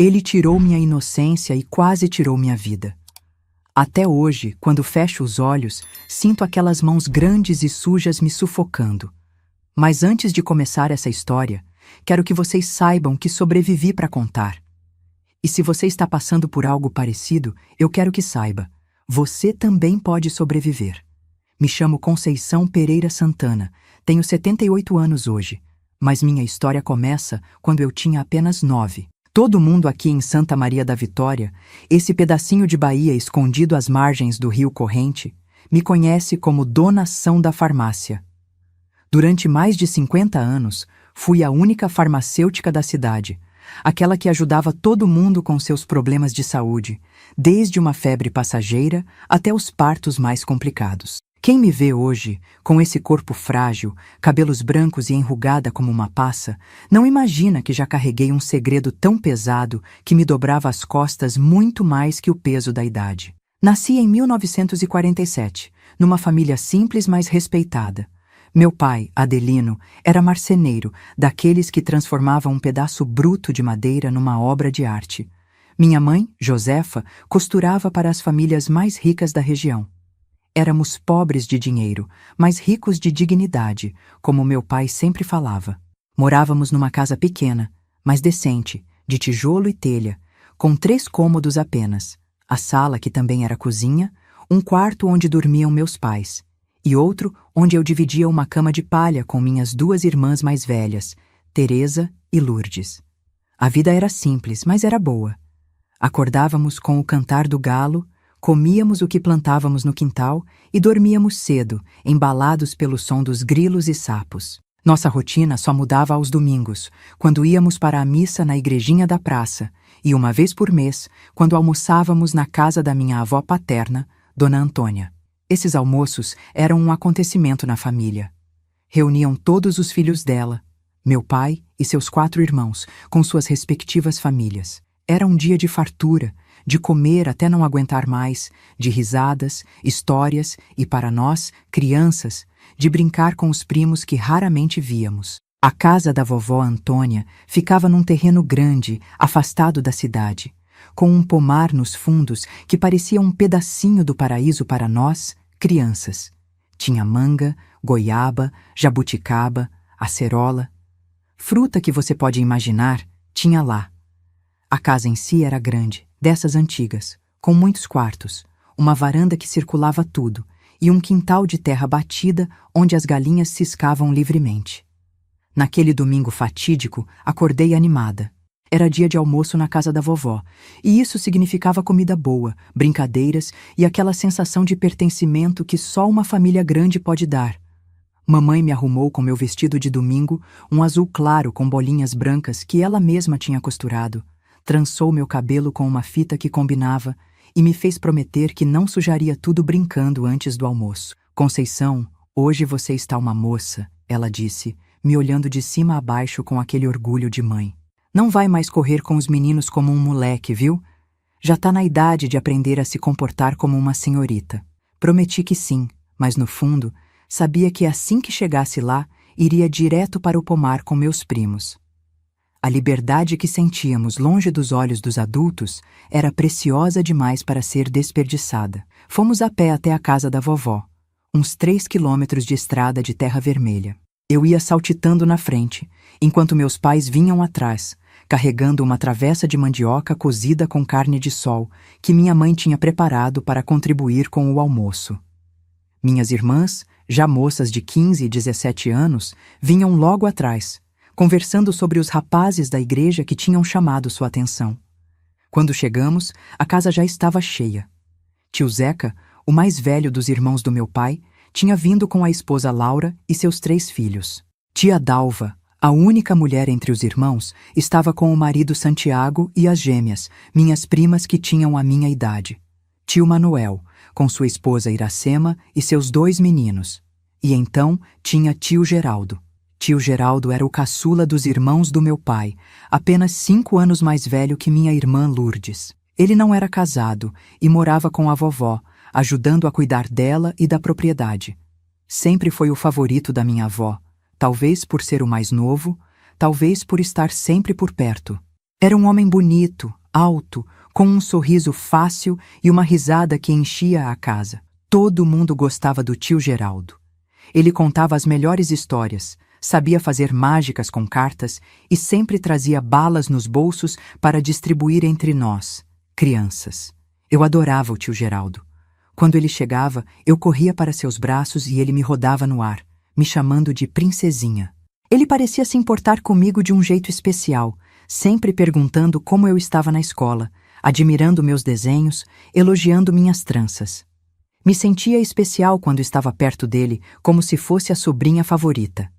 Ele tirou minha inocência e quase tirou minha vida. Até hoje, quando fecho os olhos, sinto aquelas mãos grandes e sujas me sufocando. Mas antes de começar essa história, quero que vocês saibam que sobrevivi para contar. E se você está passando por algo parecido, eu quero que saiba, você também pode sobreviver. Me chamo Conceição Pereira Santana, tenho 78 anos hoje, mas minha história começa quando eu tinha apenas 9. Todo mundo aqui em Santa Maria da Vitória, esse pedacinho de Bahia escondido às margens do rio Corrente, me conhece como Dona Ação da Farmácia. Durante mais de 50 anos, fui a única farmacêutica da cidade, aquela que ajudava todo mundo com seus problemas de saúde, desde uma febre passageira até os partos mais complicados. Quem me vê hoje, com esse corpo frágil, cabelos brancos e enrugada como uma passa, não imagina que já carreguei um segredo tão pesado que me dobrava as costas muito mais que o peso da idade. Nasci em 1947, numa família simples mas respeitada. Meu pai, Adelino, era marceneiro, daqueles que transformavam um pedaço bruto de madeira numa obra de arte. Minha mãe, Josefa, costurava para as famílias mais ricas da região. Éramos pobres de dinheiro, mas ricos de dignidade, como meu pai sempre falava. Morávamos numa casa pequena, mas decente, de tijolo e telha, com 3 cômodos apenas, a sala que também era cozinha, um quarto onde dormiam meus pais, e outro onde eu dividia uma cama de palha com minhas 2 irmãs mais velhas, Teresa e Lourdes. A vida era simples, mas era boa. Acordávamos com o cantar do galo, comíamos o que plantávamos no quintal e dormíamos cedo, embalados pelo som dos grilos e sapos. Nossa rotina só mudava aos domingos, quando íamos para a missa na igrejinha da praça, e uma vez por mês, quando almoçávamos na casa da minha avó paterna, Dona Antônia. Esses almoços eram um acontecimento na família. Reuniam todos os filhos dela, meu pai e seus 4 irmãos, com suas respectivas famílias. Era um dia de fartura, de comer até não aguentar mais, de risadas, histórias e, para nós, crianças, de brincar com os primos que raramente víamos. A casa da vovó Antônia ficava num terreno grande, afastado da cidade, com um pomar nos fundos que parecia um pedacinho do paraíso para nós, crianças. Tinha manga, goiaba, jabuticaba, acerola. Fruta que você pode imaginar, tinha lá. A casa em si era grande, dessas antigas, com muitos quartos, uma varanda que circulava tudo e um quintal de terra batida onde as galinhas ciscavam livremente. Naquele domingo fatídico, acordei animada. Era dia de almoço na casa da vovó, e isso significava comida boa, brincadeiras e aquela sensação de pertencimento que só uma família grande pode dar. Mamãe me arrumou com meu vestido de domingo, um azul claro com bolinhas brancas que ela mesma tinha costurado. Trançou meu cabelo com uma fita que combinava e me fez prometer que não sujaria tudo brincando antes do almoço. Conceição, hoje você está uma moça, ela disse, me olhando de cima a baixo com aquele orgulho de mãe. Não vai mais correr com os meninos como um moleque, viu? Já tá na idade de aprender a se comportar como uma senhorita. Prometi que sim, mas no fundo, sabia que assim que chegasse lá, iria direto para o pomar com meus primos. A liberdade que sentíamos longe dos olhos dos adultos era preciosa demais para ser desperdiçada. Fomos a pé até a casa da vovó, uns 3 quilômetros de estrada de terra vermelha. Eu ia saltitando na frente, enquanto meus pais vinham atrás, carregando uma travessa de mandioca cozida com carne de sol que minha mãe tinha preparado para contribuir com o almoço. Minhas irmãs, já moças de 15 e 17 anos, vinham logo atrás, conversando sobre os rapazes da igreja que tinham chamado sua atenção. Quando chegamos, a casa já estava cheia. Tio Zeca, o mais velho dos irmãos do meu pai, tinha vindo com a esposa Laura e seus 3 filhos. Tia Dalva, a única mulher entre os irmãos, estava com o marido Santiago e as gêmeas, minhas primas que tinham a minha idade. Tio Manuel, com sua esposa Iracema e seus 2 meninos. E então tinha tio Geraldo. Tio Geraldo era o caçula dos irmãos do meu pai, apenas 5 anos mais velho que minha irmã Lourdes. Ele não era casado e morava com a vovó, ajudando a cuidar dela e da propriedade. Sempre foi o favorito da minha avó, talvez por ser o mais novo, talvez por estar sempre por perto. Era um homem bonito, alto, com um sorriso fácil e uma risada que enchia a casa. Todo mundo gostava do tio Geraldo. Ele contava as melhores histórias, sabia fazer mágicas com cartas e sempre trazia balas nos bolsos para distribuir entre nós, crianças. Eu adorava o tio Geraldo. Quando ele chegava, eu corria para seus braços e ele me rodava no ar, me chamando de princesinha. Ele parecia se importar comigo de um jeito especial, sempre perguntando como eu estava na escola, admirando meus desenhos, elogiando minhas tranças. Me sentia especial quando estava perto dele, como se fosse a sobrinha favorita.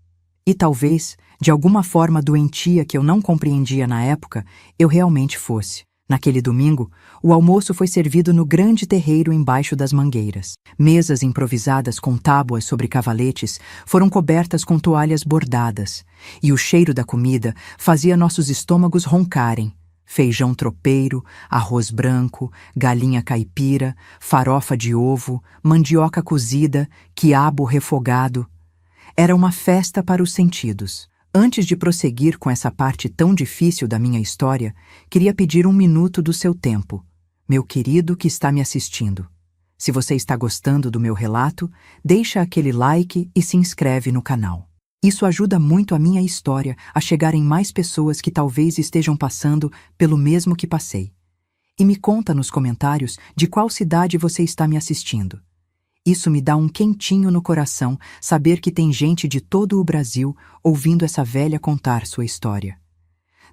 E talvez, de alguma forma doentia que eu não compreendia na época, eu realmente fosse. Naquele domingo, o almoço foi servido no grande terreiro embaixo das mangueiras. Mesas improvisadas com tábuas sobre cavaletes foram cobertas com toalhas bordadas, e o cheiro da comida fazia nossos estômagos roncarem. Feijão tropeiro, arroz branco, galinha caipira, farofa de ovo, mandioca cozida, quiabo refogado. Era uma festa para os sentidos. Antes de prosseguir com essa parte tão difícil da minha história, queria pedir um minuto do seu tempo, meu querido que está me assistindo. Se você está gostando do meu relato, deixa aquele like e se inscreve no canal. Isso ajuda muito a minha história a chegar em mais pessoas que talvez estejam passando pelo mesmo que passei. E me conta nos comentários de qual cidade você está me assistindo. Isso me dá um quentinho no coração saber que tem gente de todo o Brasil ouvindo essa velha contar sua história.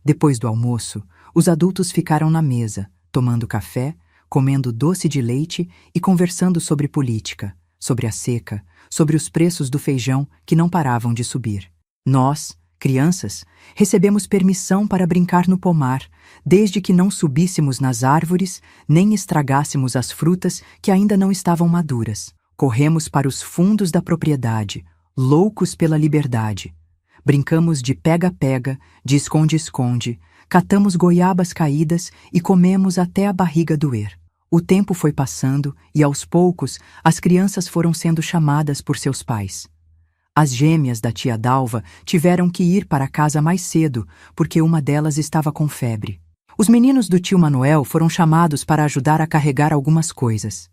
Depois do almoço, os adultos ficaram na mesa, tomando café, comendo doce de leite e conversando sobre política, sobre a seca, sobre os preços do feijão que não paravam de subir. Nós, crianças, recebemos permissão para brincar no pomar, desde que não subíssemos nas árvores nem estragássemos as frutas que ainda não estavam maduras. Corremos para os fundos da propriedade, loucos pela liberdade. Brincamos de pega-pega, de esconde-esconde, catamos goiabas caídas e comemos até a barriga doer. O tempo foi passando e, aos poucos, as crianças foram sendo chamadas por seus pais. As gêmeas da tia Dalva tiveram que ir para casa mais cedo, porque uma delas estava com febre. Os meninos do tio Manuel foram chamados para ajudar a carregar algumas coisas.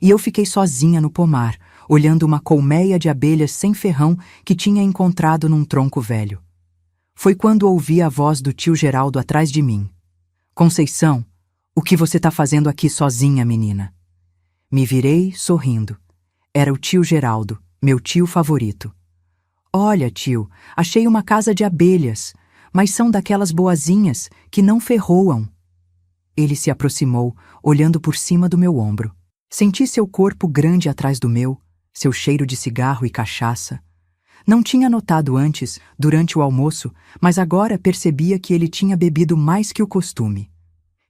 E eu fiquei sozinha no pomar, olhando uma colmeia de abelhas sem ferrão que tinha encontrado num tronco velho. Foi quando ouvi a voz do tio Geraldo atrás de mim. Conceição, o que você está fazendo aqui sozinha, menina? Me virei, sorrindo. Era o tio Geraldo, meu tio favorito. Olha, tio, achei uma casa de abelhas, mas são daquelas boazinhas que não ferroam. Ele se aproximou, olhando por cima do meu ombro. Senti seu corpo grande atrás do meu, seu cheiro de cigarro e cachaça. Não tinha notado antes, durante o almoço, mas agora percebia que ele tinha bebido mais que o costume.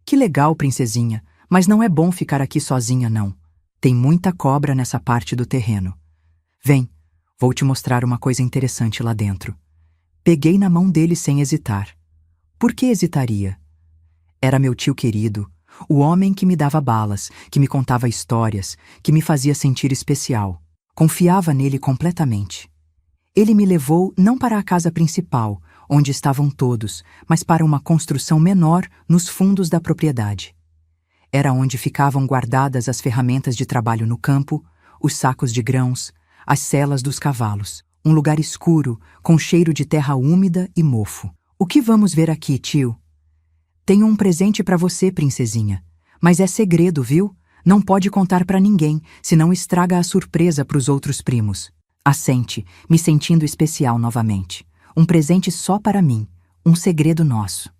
Que legal, princesinha, mas não é bom ficar aqui sozinha, não. Tem muita cobra nessa parte do terreno. Vem, vou te mostrar uma coisa interessante lá dentro. Peguei na mão dele sem hesitar. Por que hesitaria? Era meu tio querido, o homem que me dava balas, que me contava histórias, que me fazia sentir especial. Confiava nele completamente. Ele me levou não para a casa principal, onde estavam todos, mas para uma construção menor nos fundos da propriedade. Era onde ficavam guardadas as ferramentas de trabalho no campo, os sacos de grãos, as selas dos cavalos. Um lugar escuro, com cheiro de terra úmida e mofo. O que vamos ver aqui, tio? Tenho um presente para você, princesinha. Mas é segredo, viu? Não pode contar para ninguém, senão estraga a surpresa para os outros primos. Assente, me sentindo especial novamente. Um presente só para mim, um segredo nosso.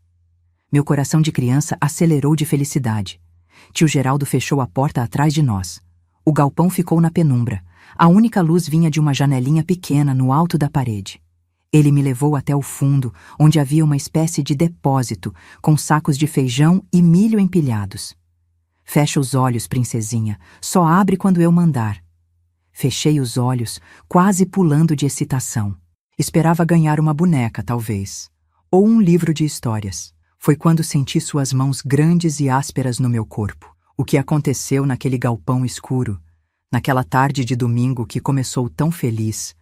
Meu coração de criança acelerou de felicidade. Tio Geraldo fechou a porta atrás de nós. O galpão ficou na penumbra. A única luz vinha de uma janelinha pequena no alto da parede. Ele me levou até o fundo, onde havia uma espécie de depósito, com sacos de feijão e milho empilhados. Fecha os olhos, princesinha. Só abre quando eu mandar. Fechei os olhos, quase pulando de excitação. Esperava ganhar uma boneca, talvez. Ou um livro de histórias. Foi quando senti suas mãos grandes e ásperas no meu corpo. O que aconteceu naquele galpão escuro, naquela tarde de domingo que começou tão feliz,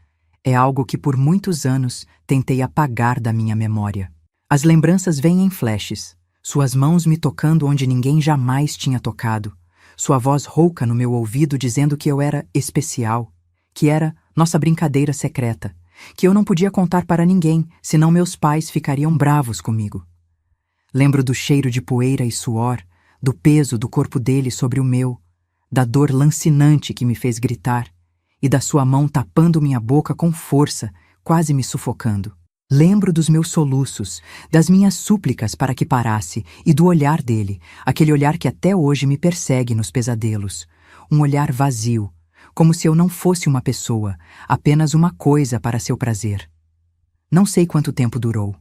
é algo que por muitos anos tentei apagar da minha memória. As lembranças vêm em flashes. Suas mãos me tocando onde ninguém jamais tinha tocado, sua voz rouca no meu ouvido dizendo que eu era especial, que era nossa brincadeira secreta, que eu não podia contar para ninguém, senão meus pais ficariam bravos comigo. Lembro do cheiro de poeira e suor, do peso do corpo dele sobre o meu, da dor lancinante que me fez gritar, e da sua mão tapando minha boca com força, quase me sufocando. Lembro dos meus soluços, das minhas súplicas para que parasse, e do olhar dele, aquele olhar que até hoje me persegue nos pesadelos. Um olhar vazio, como se eu não fosse uma pessoa, apenas uma coisa para seu prazer. Não sei quanto tempo durou.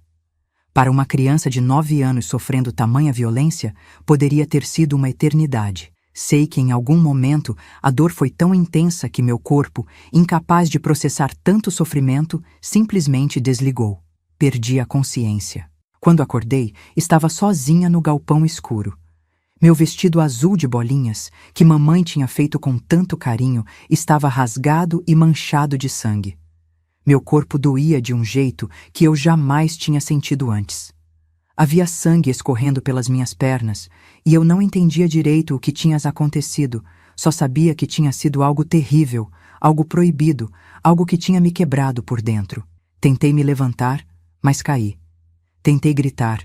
Para uma criança de 9 anos sofrendo tamanha violência, poderia ter sido uma eternidade. Sei que em algum momento a dor foi tão intensa que meu corpo, incapaz de processar tanto sofrimento, simplesmente desligou. Perdi a consciência. Quando acordei, estava sozinha no galpão escuro. Meu vestido azul de bolinhas, que mamãe tinha feito com tanto carinho, estava rasgado e manchado de sangue. Meu corpo doía de um jeito que eu jamais tinha sentido antes. Havia sangue escorrendo pelas minhas pernas, e eu não entendia direito o que tinha acontecido, só sabia que tinha sido algo terrível, algo proibido, algo que tinha me quebrado por dentro. Tentei me levantar, mas caí. Tentei gritar,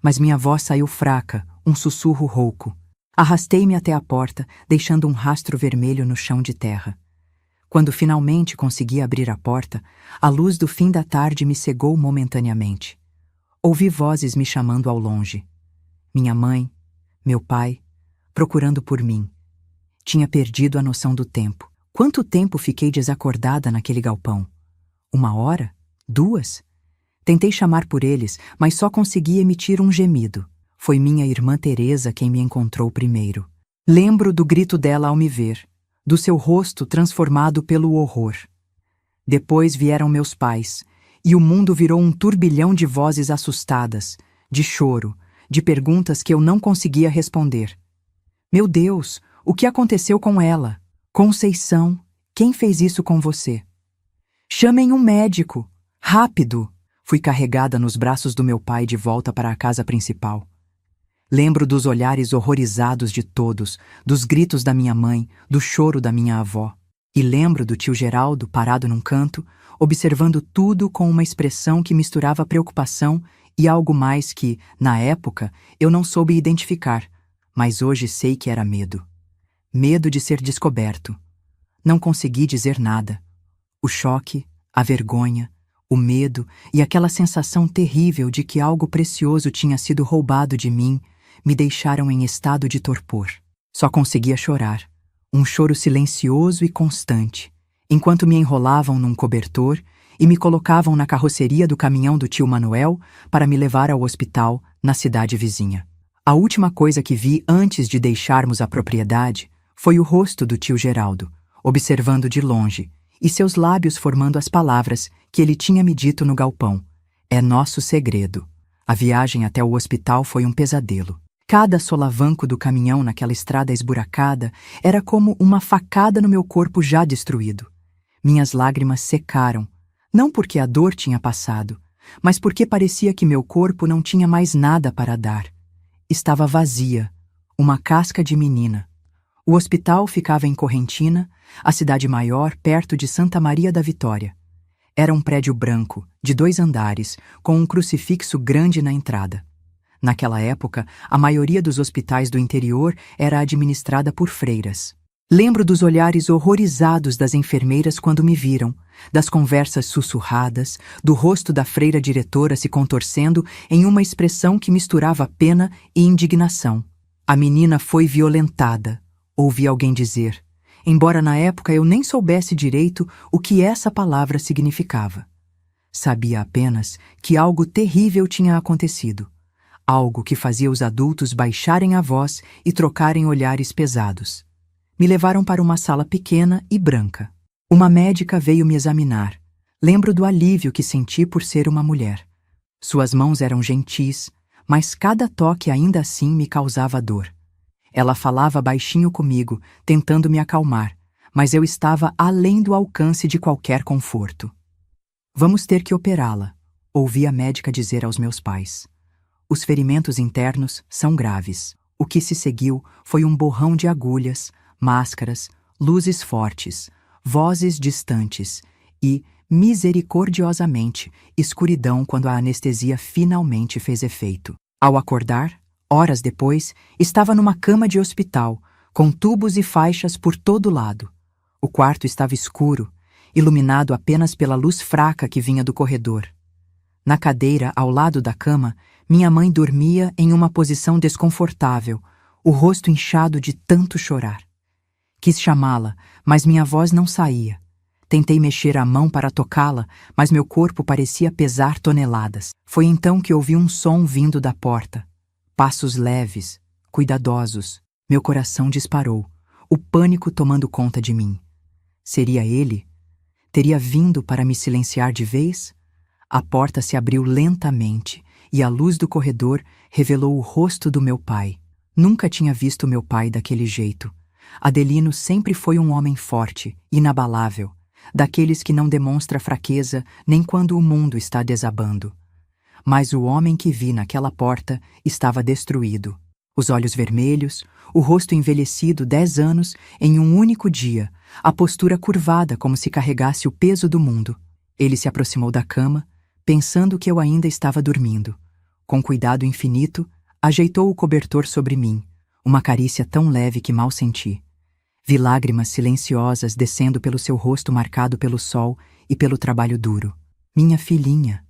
mas minha voz saiu fraca, um sussurro rouco. Arrastei-me até a porta, deixando um rastro vermelho no chão de terra. Quando finalmente consegui abrir a porta, a luz do fim da tarde me cegou momentaneamente. Ouvi vozes me chamando ao longe. Minha mãe, meu pai, procurando por mim. Tinha perdido a noção do tempo. Quanto tempo fiquei desacordada naquele galpão? 1 hora? 2? Tentei chamar por eles, mas só consegui emitir um gemido. Foi minha irmã Teresa quem me encontrou primeiro. Lembro do grito dela ao me ver, do seu rosto transformado pelo horror. Depois vieram meus pais, e o mundo virou um turbilhão de vozes assustadas, de choro, de perguntas que eu não conseguia responder. Meu Deus, o que aconteceu com ela? Conceição, quem fez isso com você? Chamem um médico! Rápido! Fui carregada nos braços do meu pai de volta para a casa principal. Lembro dos olhares horrorizados de todos, dos gritos da minha mãe, do choro da minha avó. E lembro do tio Geraldo parado num canto, observando tudo com uma expressão que misturava preocupação e algo mais que, na época, eu não soube identificar, mas hoje sei que era medo. Medo de ser descoberto. Não consegui dizer nada. O choque, a vergonha, o medo e aquela sensação terrível de que algo precioso tinha sido roubado de mim me deixaram em estado de torpor. Só conseguia chorar. Um choro silencioso e constante, enquanto me enrolavam num cobertor e me colocavam na carroceria do caminhão do tio Manuel para me levar ao hospital na cidade vizinha. A última coisa que vi antes de deixarmos a propriedade foi o rosto do tio Geraldo, observando de longe, e seus lábios formando as palavras que ele tinha me dito no galpão. É nosso segredo. A viagem até o hospital foi um pesadelo. Cada solavanco do caminhão naquela estrada esburacada era como uma facada no meu corpo já destruído. Minhas lágrimas secaram, não porque a dor tinha passado, mas porque parecia que meu corpo não tinha mais nada para dar. Estava vazia, uma casca de menina. O hospital ficava em Correntina, a cidade maior perto de Santa Maria da Vitória. Era um prédio branco, de 2 andares, com um crucifixo grande na entrada. Naquela época, a maioria dos hospitais do interior era administrada por freiras. Lembro dos olhares horrorizados das enfermeiras quando me viram, das conversas sussurradas, do rosto da freira diretora se contorcendo em uma expressão que misturava pena e indignação. A menina foi violentada, ouvi alguém dizer, embora na época eu nem soubesse direito o que essa palavra significava. Sabia apenas que algo terrível tinha acontecido. Algo que fazia os adultos baixarem a voz e trocarem olhares pesados. Me levaram para uma sala pequena e branca. Uma médica veio me examinar. Lembro do alívio que senti por ser uma mulher. Suas mãos eram gentis, mas cada toque ainda assim me causava dor. Ela falava baixinho comigo, tentando me acalmar, mas eu estava além do alcance de qualquer conforto. Vamos ter que operá-la, ouvi a médica dizer aos meus pais. Os ferimentos internos são graves. O que se seguiu foi um borrão de agulhas, máscaras, luzes fortes, vozes distantes e, misericordiosamente, escuridão quando a anestesia finalmente fez efeito. Ao acordar, horas depois, estava numa cama de hospital, com tubos e faixas por todo lado. O quarto estava escuro, iluminado apenas pela luz fraca que vinha do corredor. Na cadeira ao lado da cama, minha mãe dormia em uma posição desconfortável, o rosto inchado de tanto chorar. Quis chamá-la, mas minha voz não saía. Tentei mexer a mão para tocá-la, mas meu corpo parecia pesar toneladas. Foi então que ouvi um som vindo da porta. Passos leves, cuidadosos. Meu coração disparou, o pânico tomando conta de mim. Seria ele? Teria vindo para me silenciar de vez? A porta se abriu lentamente e a luz do corredor revelou o rosto do meu pai. Nunca tinha visto meu pai daquele jeito. Adelino sempre foi um homem forte, inabalável, daqueles que não demonstra fraqueza nem quando o mundo está desabando. Mas o homem que vi naquela porta estava destruído. Os olhos vermelhos, o rosto envelhecido 10 anos em um único dia, a postura curvada como se carregasse o peso do mundo. Ele se aproximou da cama, pensando que eu ainda estava dormindo. Com cuidado infinito, ajeitou o cobertor sobre mim, uma carícia tão leve que mal senti. Vi lágrimas silenciosas descendo pelo seu rosto marcado pelo sol e pelo trabalho duro. Minha filhinha,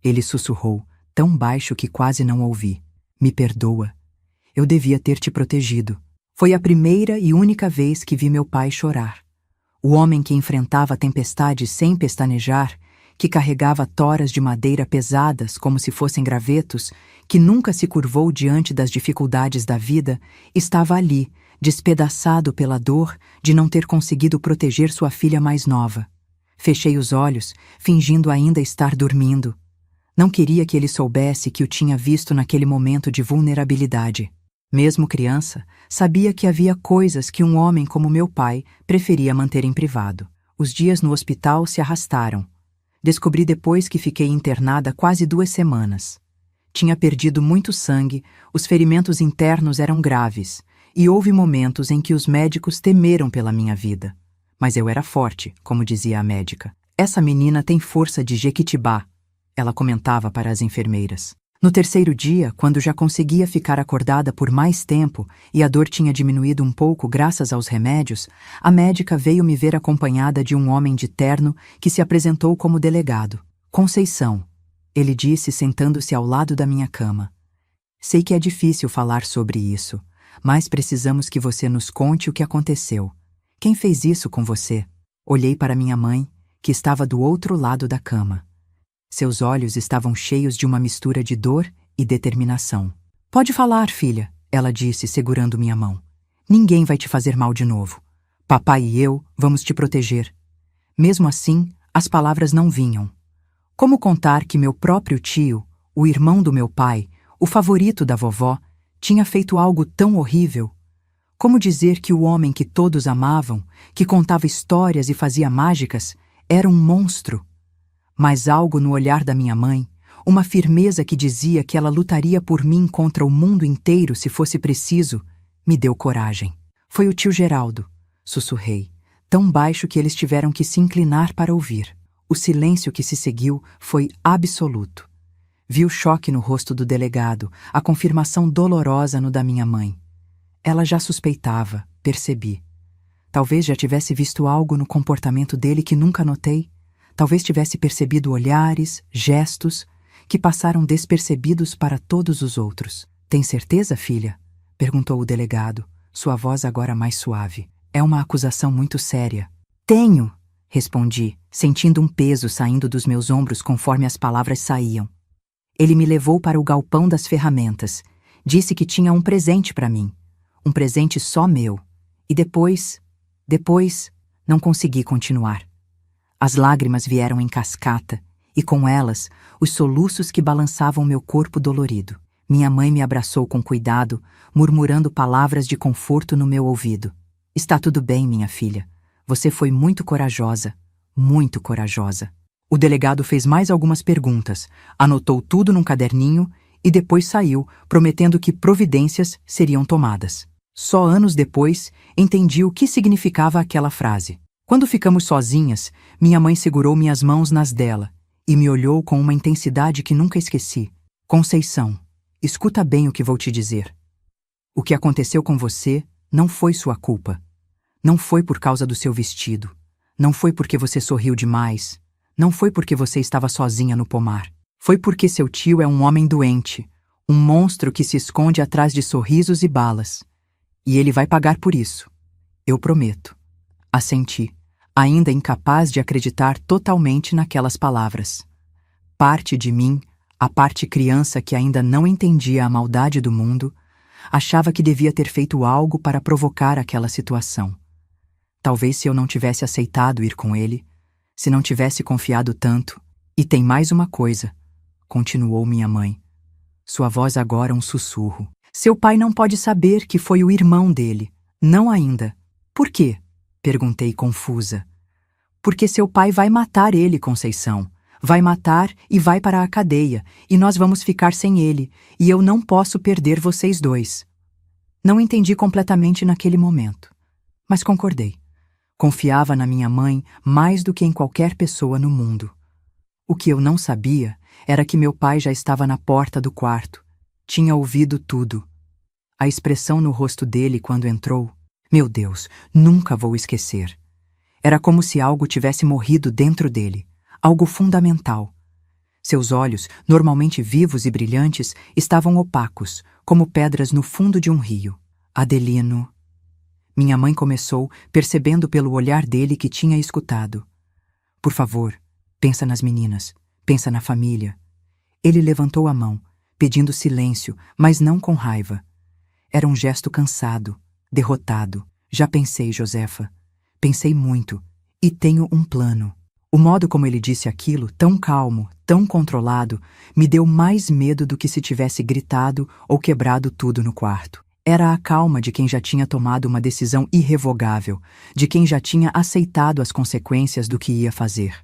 ele sussurrou, tão baixo que quase não ouvi. Me perdoa. Eu devia ter te protegido. Foi a primeira e única vez que vi meu pai chorar. O homem que enfrentava a tempestade sem pestanejar, que carregava toras de madeira pesadas como se fossem gravetos, que nunca se curvou diante das dificuldades da vida, estava ali, despedaçado pela dor de não ter conseguido proteger sua filha mais nova. Fechei os olhos, fingindo ainda estar dormindo. Não queria que ele soubesse que o tinha visto naquele momento de vulnerabilidade. Mesmo criança, sabia que havia coisas que um homem como meu pai preferia manter em privado. Os dias no hospital se arrastaram. Descobri depois que fiquei internada quase 2 semanas. Tinha perdido muito sangue, os ferimentos internos eram graves, e houve momentos em que os médicos temeram pela minha vida. Mas eu era forte, como dizia a médica. Essa menina tem força de Jequitibá, ela comentava para as enfermeiras. No 3º dia, quando já conseguia ficar acordada por mais tempo e a dor tinha diminuído um pouco graças aos remédios, a médica veio me ver acompanhada de um homem de terno que se apresentou como delegado. Conceição, ele disse sentando-se ao lado da minha cama. Sei que é difícil falar sobre isso, mas precisamos que você nos conte o que aconteceu. Quem fez isso com você? Olhei para minha mãe, que estava do outro lado da cama. Seus olhos estavam cheios de uma mistura de dor e determinação. Pode falar, filha, ela disse, segurando minha mão. Ninguém vai te fazer mal de novo. Papai e eu vamos te proteger. Mesmo assim, as palavras não vinham. Como contar que meu próprio tio, o irmão do meu pai, o favorito da vovó, tinha feito algo tão horrível? Como dizer que o homem que todos amavam, que contava histórias e fazia mágicas, era um monstro? Mas algo no olhar da minha mãe, uma firmeza que dizia que ela lutaria por mim contra o mundo inteiro se fosse preciso, me deu coragem. Foi o tio Geraldo, sussurrei, tão baixo que eles tiveram que se inclinar para ouvir. O silêncio que se seguiu foi absoluto. Vi o choque no rosto do delegado, a confirmação dolorosa no da minha mãe. Ela já suspeitava, percebi. Talvez já tivesse visto algo no comportamento dele que nunca notei. Talvez tivesse percebido olhares, gestos, que passaram despercebidos para todos os outros. Tem certeza, filha? Perguntou o delegado, sua voz agora mais suave. É uma acusação muito séria. Tenho, respondi, sentindo um peso saindo dos meus ombros conforme as palavras saíam. Ele me levou para o galpão das ferramentas. Disse que tinha um presente para mim. Um presente só meu. E depois, não consegui continuar. As lágrimas vieram em cascata, e com elas, os soluços que balançavam meu corpo dolorido. Minha mãe me abraçou com cuidado, murmurando palavras de conforto no meu ouvido. Está tudo bem, minha filha. Você foi muito corajosa, muito corajosa. O delegado fez mais algumas perguntas, anotou tudo num caderninho e depois saiu, prometendo que providências seriam tomadas. Só anos depois, entendi o que significava aquela frase. Quando ficamos sozinhas, minha mãe segurou minhas mãos nas dela e me olhou com uma intensidade que nunca esqueci. Conceição, escuta bem o que vou te dizer. O que aconteceu com você não foi sua culpa. Não foi por causa do seu vestido. Não foi porque você sorriu demais. Não foi porque você estava sozinha no pomar. Foi porque seu tio é um homem doente, um monstro que se esconde atrás de sorrisos e balas. E ele vai pagar por isso. Eu prometo. Assenti, ainda incapaz de acreditar totalmente naquelas palavras. Parte de mim, a parte criança que ainda não entendia a maldade do mundo, achava que devia ter feito algo para provocar aquela situação. Talvez se eu não tivesse aceitado ir com ele, se não tivesse confiado tanto. E tem mais uma coisa, continuou minha mãe. Sua voz agora um sussurro. Seu pai não pode saber que foi o irmão dele. Não ainda. Por quê? Perguntei confusa. Porque seu pai vai matar ele, Conceição. Vai matar e vai para a cadeia, e nós vamos ficar sem ele, e eu não posso perder vocês dois. Não entendi completamente naquele momento, mas concordei. Confiava na minha mãe mais do que em qualquer pessoa no mundo. O que eu não sabia era que meu pai já estava na porta do quarto. Tinha ouvido tudo. A expressão no rosto dele quando entrou, meu Deus, nunca vou esquecer. Era como se algo tivesse morrido dentro dele, algo fundamental. Seus olhos, normalmente vivos e brilhantes, estavam opacos, como pedras no fundo de um rio. Adelino. Minha mãe começou, percebendo pelo olhar dele que tinha escutado. Por favor, pensa nas meninas, pensa na família. Ele levantou a mão, pedindo silêncio, mas não com raiva. Era um gesto cansado, derrotado. Já pensei, Josefa. Pensei muito, e tenho um plano. O modo como ele disse aquilo, tão calmo, tão controlado, me deu mais medo do que se tivesse gritado ou quebrado tudo no quarto. Era a calma de quem já tinha tomado uma decisão irrevogável, de quem já tinha aceitado as consequências do que ia fazer.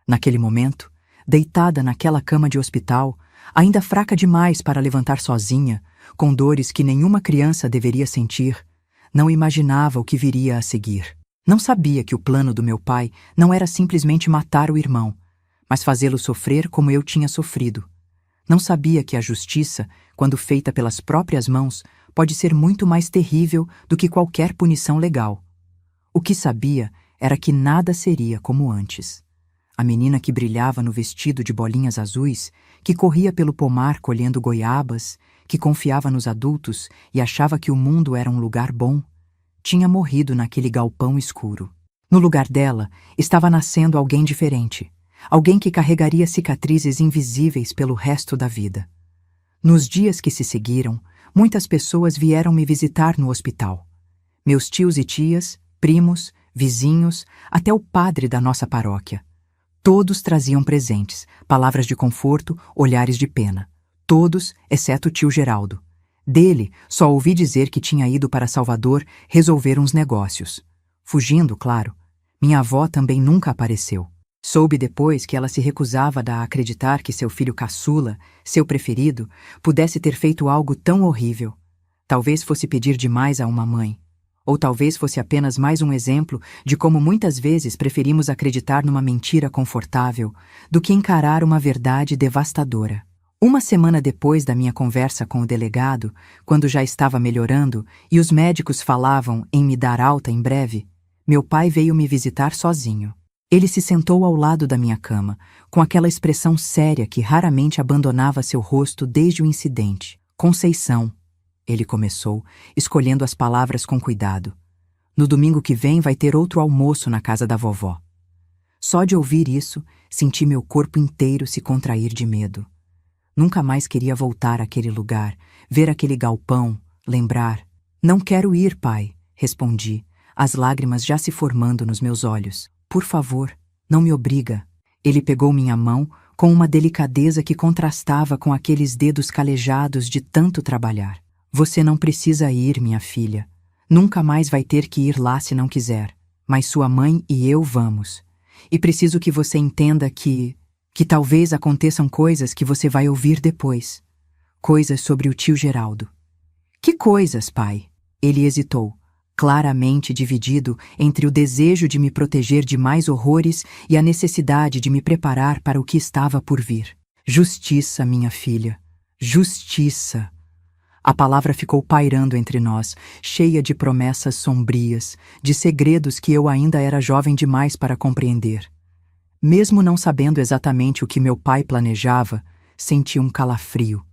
Naquele momento, deitada naquela cama de hospital, ainda fraca demais para levantar sozinha, com dores que nenhuma criança deveria sentir, não imaginava o que viria a seguir. Não sabia que o plano do meu pai não era simplesmente matar o irmão, mas fazê-lo sofrer como eu tinha sofrido. Não sabia que a justiça, quando feita pelas próprias mãos, pode ser muito mais terrível do que qualquer punição legal. O que sabia era que nada seria como antes. A menina que brilhava no vestido de bolinhas azuis, que corria pelo pomar colhendo goiabas, que confiava nos adultos e achava que o mundo era um lugar bom, tinha morrido naquele galpão escuro. No lugar dela, estava nascendo alguém diferente, alguém que carregaria cicatrizes invisíveis pelo resto da vida. Nos dias que se seguiram, muitas pessoas vieram me visitar no hospital. Meus tios e tias, primos, vizinhos, até o padre da nossa paróquia. Todos traziam presentes, palavras de conforto, olhares de pena. Todos, exceto o tio Geraldo. Dele, só ouvi dizer que tinha ido para Salvador resolver uns negócios. Fugindo, claro. Minha avó também nunca apareceu. Soube depois que ela se recusava a acreditar que seu filho caçula, seu preferido, pudesse ter feito algo tão horrível. Talvez fosse pedir demais a uma mãe. Ou talvez fosse apenas mais um exemplo de como muitas vezes preferimos acreditar numa mentira confortável do que encarar uma verdade devastadora. Uma semana depois da minha conversa com o delegado, quando já estava melhorando e os médicos falavam em me dar alta em breve, meu pai veio me visitar sozinho. Ele se sentou ao lado da minha cama, com aquela expressão séria que raramente abandonava seu rosto desde o incidente. Conceição, ele começou, escolhendo as palavras com cuidado. No domingo que vem vai ter outro almoço na casa da vovó. Só de ouvir isso, senti meu corpo inteiro se contrair de medo. Nunca mais queria voltar àquele lugar, ver aquele galpão, lembrar. Não quero ir, pai, respondi, as lágrimas já se formando nos meus olhos. Por favor, não me obriga. Ele pegou minha mão com uma delicadeza que contrastava com aqueles dedos calejados de tanto trabalhar. Você não precisa ir, minha filha. Nunca mais vai ter que ir lá se não quiser. Mas sua mãe e eu vamos. E preciso que você entenda que talvez aconteçam coisas que você vai ouvir depois. Coisas sobre o tio Geraldo. Que coisas, pai? Ele hesitou, claramente dividido entre o desejo de me proteger de mais horrores e a necessidade de me preparar para o que estava por vir. Justiça, minha filha. Justiça. A palavra ficou pairando entre nós, cheia de promessas sombrias, de segredos que eu ainda era jovem demais para compreender. Mesmo não sabendo exatamente o que meu pai planejava, senti um calafrio.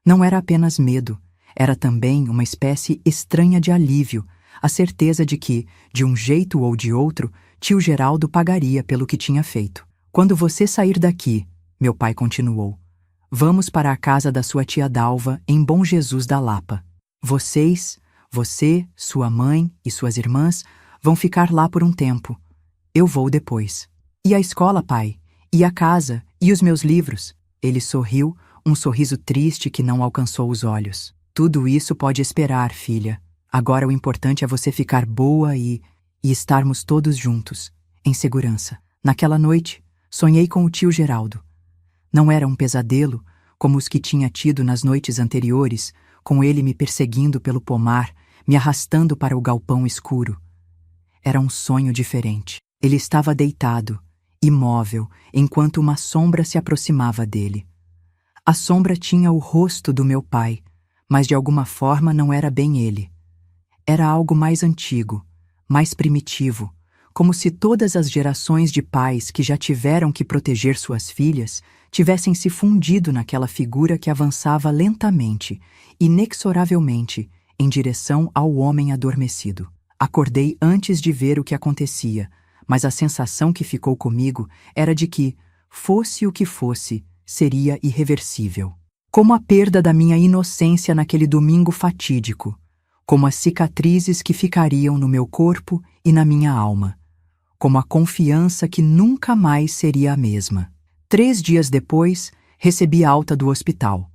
Não era apenas medo, era também uma espécie estranha de alívio, a certeza de que, de um jeito ou de outro, tio Geraldo pagaria pelo que tinha feito. Quando você sair daqui, meu pai continuou, vamos para a casa da sua tia Dalva, em Bom Jesus da Lapa. Você, sua mãe e suas irmãs vão ficar lá por um tempo. Eu vou depois. E a escola, pai? E a casa? E os meus livros? Ele sorriu, um sorriso triste que não alcançou os olhos. Tudo isso pode esperar, filha. Agora o importante é você ficar boa e estarmos todos juntos, em segurança. Naquela noite, sonhei com o tio Geraldo. Não era um pesadelo, como os que tinha tido nas noites anteriores, com ele me perseguindo pelo pomar, me arrastando para o galpão escuro. Era um sonho diferente. Ele estava deitado, imóvel, enquanto uma sombra se aproximava dele. A sombra tinha o rosto do meu pai, mas de alguma forma não era bem ele. Era algo mais antigo, mais primitivo, como se todas as gerações de pais que já tiveram que proteger suas filhas tivessem se fundido naquela figura que avançava lentamente, inexoravelmente, em direção ao homem adormecido. Acordei antes de ver o que acontecia, mas a sensação que ficou comigo era de que, fosse o que fosse, seria irreversível. Como a perda da minha inocência naquele domingo fatídico, como as cicatrizes que ficariam no meu corpo e na minha alma, como a confiança que nunca mais seria a mesma. 3 dias depois, recebi alta do hospital.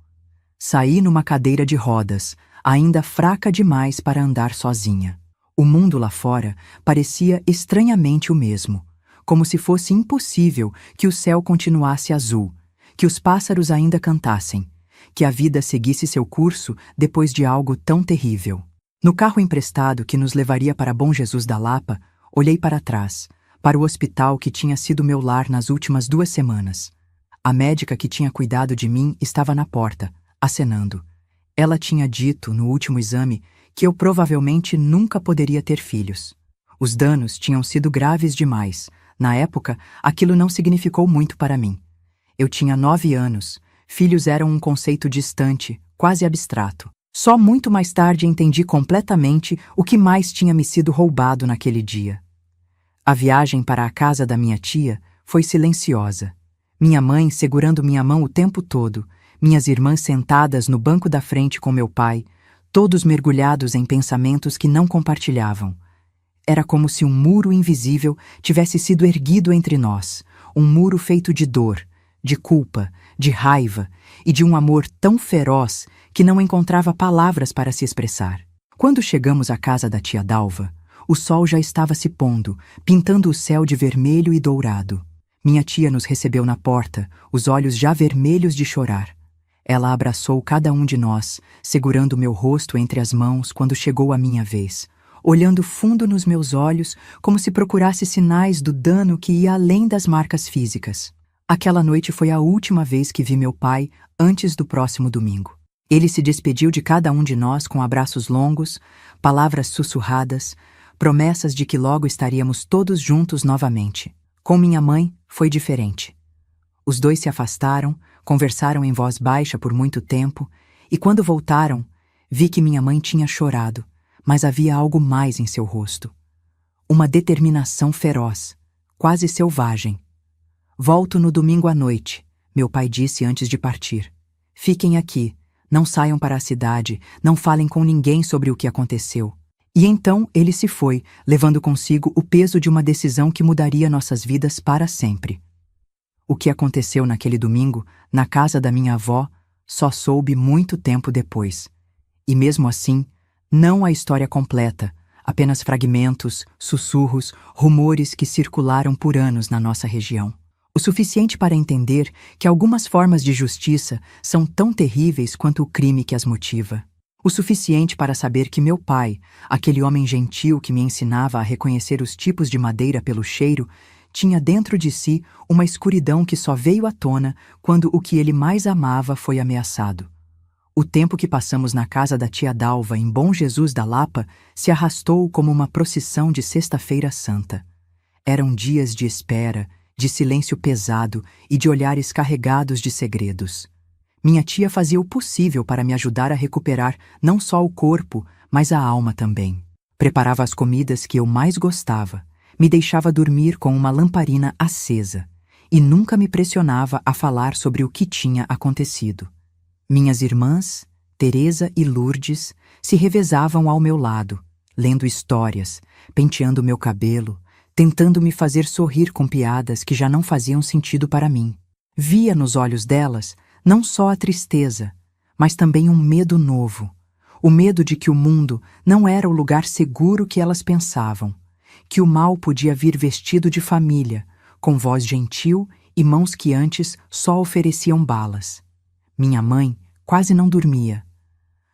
Saí numa cadeira de rodas, ainda fraca demais para andar sozinha. O mundo lá fora parecia estranhamente o mesmo, como se fosse impossível que o céu continuasse azul, que os pássaros ainda cantassem, que a vida seguisse seu curso depois de algo tão terrível. No carro emprestado que nos levaria para Bom Jesus da Lapa, olhei para trás, para o hospital que tinha sido meu lar nas últimas 2 semanas. A médica que tinha cuidado de mim estava na porta, acenando. Ela tinha dito, no último exame, que eu provavelmente nunca poderia ter filhos. Os danos tinham sido graves demais. Na época, aquilo não significou muito para mim. Eu tinha 9 anos. Filhos eram um conceito distante, quase abstrato. Só muito mais tarde entendi completamente o que mais tinha me sido roubado naquele dia. A viagem para a casa da minha tia foi silenciosa. Minha mãe segurando minha mão o tempo todo, minhas irmãs sentadas no banco da frente com meu pai, todos mergulhados em pensamentos que não compartilhavam. Era como se um muro invisível tivesse sido erguido entre nós, um muro feito de dor, de culpa, de raiva e de um amor tão feroz que não encontrava palavras para se expressar. Quando chegamos à casa da tia Dalva, o sol já estava se pondo, pintando o céu de vermelho e dourado. Minha tia nos recebeu na porta, os olhos já vermelhos de chorar. Ela abraçou cada um de nós, segurando meu rosto entre as mãos quando chegou a minha vez, olhando fundo nos meus olhos como se procurasse sinais do dano que ia além das marcas físicas. Aquela noite foi a última vez que vi meu pai antes do próximo domingo. Ele se despediu de cada um de nós com abraços longos, palavras sussurradas, promessas de que logo estaríamos todos juntos novamente. Com minha mãe, foi diferente. Os dois se afastaram, conversaram em voz baixa por muito tempo, e quando voltaram, vi que minha mãe tinha chorado, mas havia algo mais em seu rosto. Uma determinação feroz, quase selvagem. Volto no domingo à noite, meu pai disse antes de partir. Fiquem aqui, não saiam para a cidade, não falem com ninguém sobre o que aconteceu. E então ele se foi, levando consigo o peso de uma decisão que mudaria nossas vidas para sempre. O que aconteceu naquele domingo, na casa da minha avó, só soube muito tempo depois. E mesmo assim, não a história completa, apenas fragmentos, sussurros, rumores que circularam por anos na nossa região. O suficiente para entender que algumas formas de justiça são tão terríveis quanto o crime que as motiva. O suficiente para saber que meu pai, aquele homem gentil que me ensinava a reconhecer os tipos de madeira pelo cheiro, tinha dentro de si uma escuridão que só veio à tona quando o que ele mais amava foi ameaçado. O tempo que passamos na casa da tia Dalva, em Bom Jesus da Lapa, se arrastou como uma procissão de Sexta-feira Santa. Eram dias de espera, de silêncio pesado e de olhares carregados de segredos. Minha tia fazia o possível para me ajudar a recuperar não só o corpo, mas a alma também. Preparava as comidas que eu mais gostava, me deixava dormir com uma lamparina acesa e nunca me pressionava a falar sobre o que tinha acontecido. Minhas irmãs, Teresa e Lourdes, se revezavam ao meu lado, lendo histórias, penteando meu cabelo, tentando me fazer sorrir com piadas que já não faziam sentido para mim. Via nos olhos delas não só a tristeza, mas também um medo novo. O medo de que o mundo não era o lugar seguro que elas pensavam, que o mal podia vir vestido de família, com voz gentil e mãos que antes só ofereciam balas. Minha mãe quase não dormia.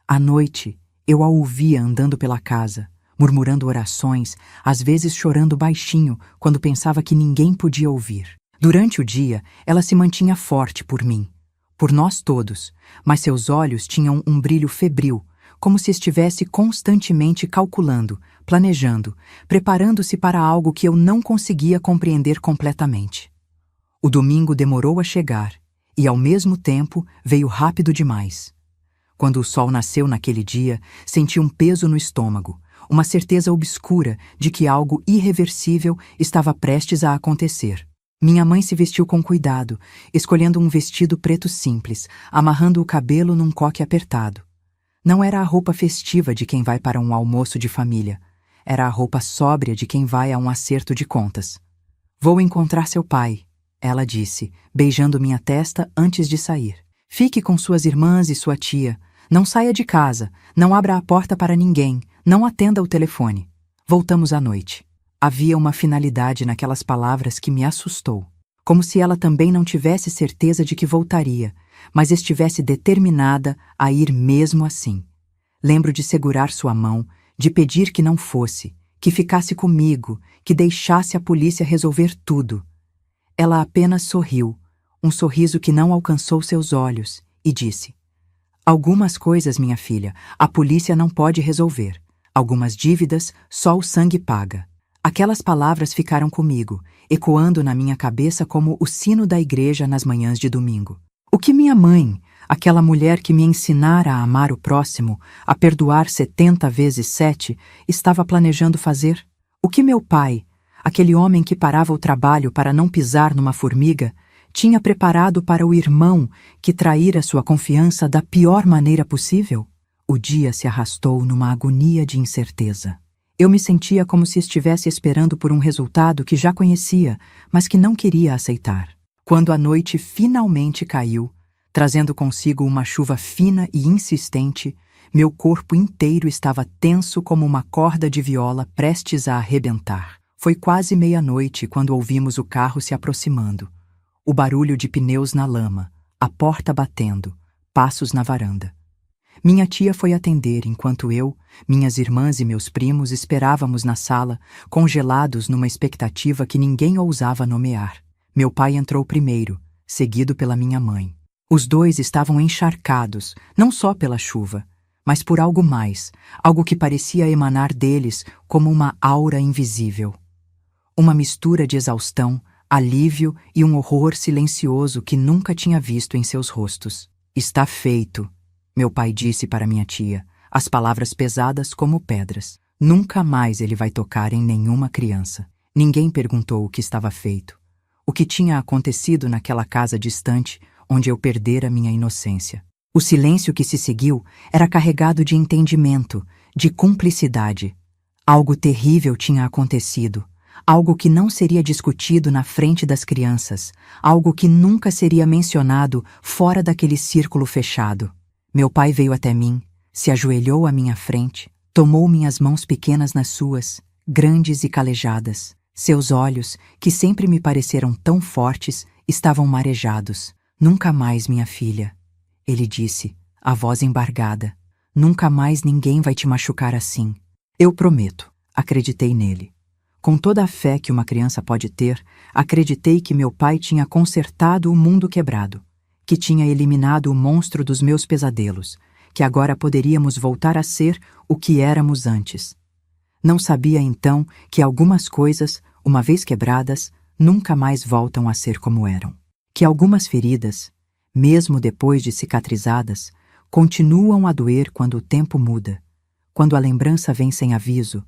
À noite, eu a ouvia andando pela casa, murmurando orações, às vezes chorando baixinho quando pensava que ninguém podia ouvir. Durante o dia, ela se mantinha forte por mim, por nós todos, mas seus olhos tinham um brilho febril, como se estivesse constantemente calculando, planejando, preparando-se para algo que eu não conseguia compreender completamente. O domingo demorou a chegar e, ao mesmo tempo, veio rápido demais. Quando o sol nasceu naquele dia, senti um peso no estômago, uma certeza obscura de que algo irreversível estava prestes a acontecer. Minha mãe se vestiu com cuidado, escolhendo um vestido preto simples, amarrando o cabelo num coque apertado. Não era a roupa festiva de quem vai para um almoço de família. Era a roupa sóbria de quem vai a um acerto de contas. "Vou encontrar seu pai", ela disse, beijando minha testa antes de sair. "Fique com suas irmãs e sua tia. Não saia de casa, não abra a porta para ninguém, não atenda o telefone. Voltamos à noite." Havia uma finalidade naquelas palavras que me assustou. Como se ela também não tivesse certeza de que voltaria, mas estivesse determinada a ir mesmo assim. Lembro de segurar sua mão, de pedir que não fosse, que ficasse comigo, que deixasse a polícia resolver tudo. Ela apenas sorriu, um sorriso que não alcançou seus olhos, e disse: "Algumas coisas, minha filha, a polícia não pode resolver. Algumas dívidas, só o sangue paga." Aquelas palavras ficaram comigo, ecoando na minha cabeça como o sino da igreja nas manhãs de domingo. O que minha mãe, aquela mulher que me ensinara a amar o próximo, a perdoar 70 vezes 7, estava planejando fazer? O que meu pai, aquele homem que parava o trabalho para não pisar numa formiga, tinha preparado para o irmão que traíra sua confiança da pior maneira possível? O dia se arrastou numa agonia de incerteza. Eu me sentia como se estivesse esperando por um resultado que já conhecia, mas que não queria aceitar. Quando a noite finalmente caiu, trazendo consigo uma chuva fina e insistente, meu corpo inteiro estava tenso como uma corda de viola prestes a arrebentar. Foi quase meia-noite quando ouvimos o carro se aproximando. O barulho de pneus na lama, a porta batendo, passos na varanda. Minha tia foi atender enquanto eu, minhas irmãs e meus primos esperávamos na sala, congelados numa expectativa que ninguém ousava nomear. Meu pai entrou primeiro, seguido pela minha mãe. Os dois estavam encharcados, não só pela chuva, mas por algo mais, algo que parecia emanar deles como uma aura invisível. Uma mistura de exaustão, alívio e um horror silencioso que nunca tinha visto em seus rostos. "Está feito", meu pai disse para minha tia, as palavras pesadas como pedras. "Nunca mais ele vai tocar em nenhuma criança." Ninguém perguntou o que estava feito, o que tinha acontecido naquela casa distante onde eu perdera minha inocência. O silêncio que se seguiu era carregado de entendimento, de cumplicidade. Algo terrível tinha acontecido, algo que não seria discutido na frente das crianças, algo que nunca seria mencionado fora daquele círculo fechado. Meu pai veio até mim, se ajoelhou à minha frente, tomou minhas mãos pequenas nas suas, grandes e calejadas. Seus olhos, que sempre me pareceram tão fortes, estavam marejados. Nunca mais, minha filha, ele disse, a voz embargada. Nunca mais ninguém vai te machucar assim. Eu prometo. Acreditei nele. Com toda a fé que uma criança pode ter, acreditei que meu pai tinha consertado o mundo quebrado, que tinha eliminado o monstro dos meus pesadelos, que agora poderíamos voltar a ser o que éramos antes. Não sabia então que algumas coisas, uma vez quebradas, nunca mais voltam a ser como eram. Que algumas feridas, mesmo depois de cicatrizadas, continuam a doer quando o tempo muda, quando a lembrança vem sem aviso,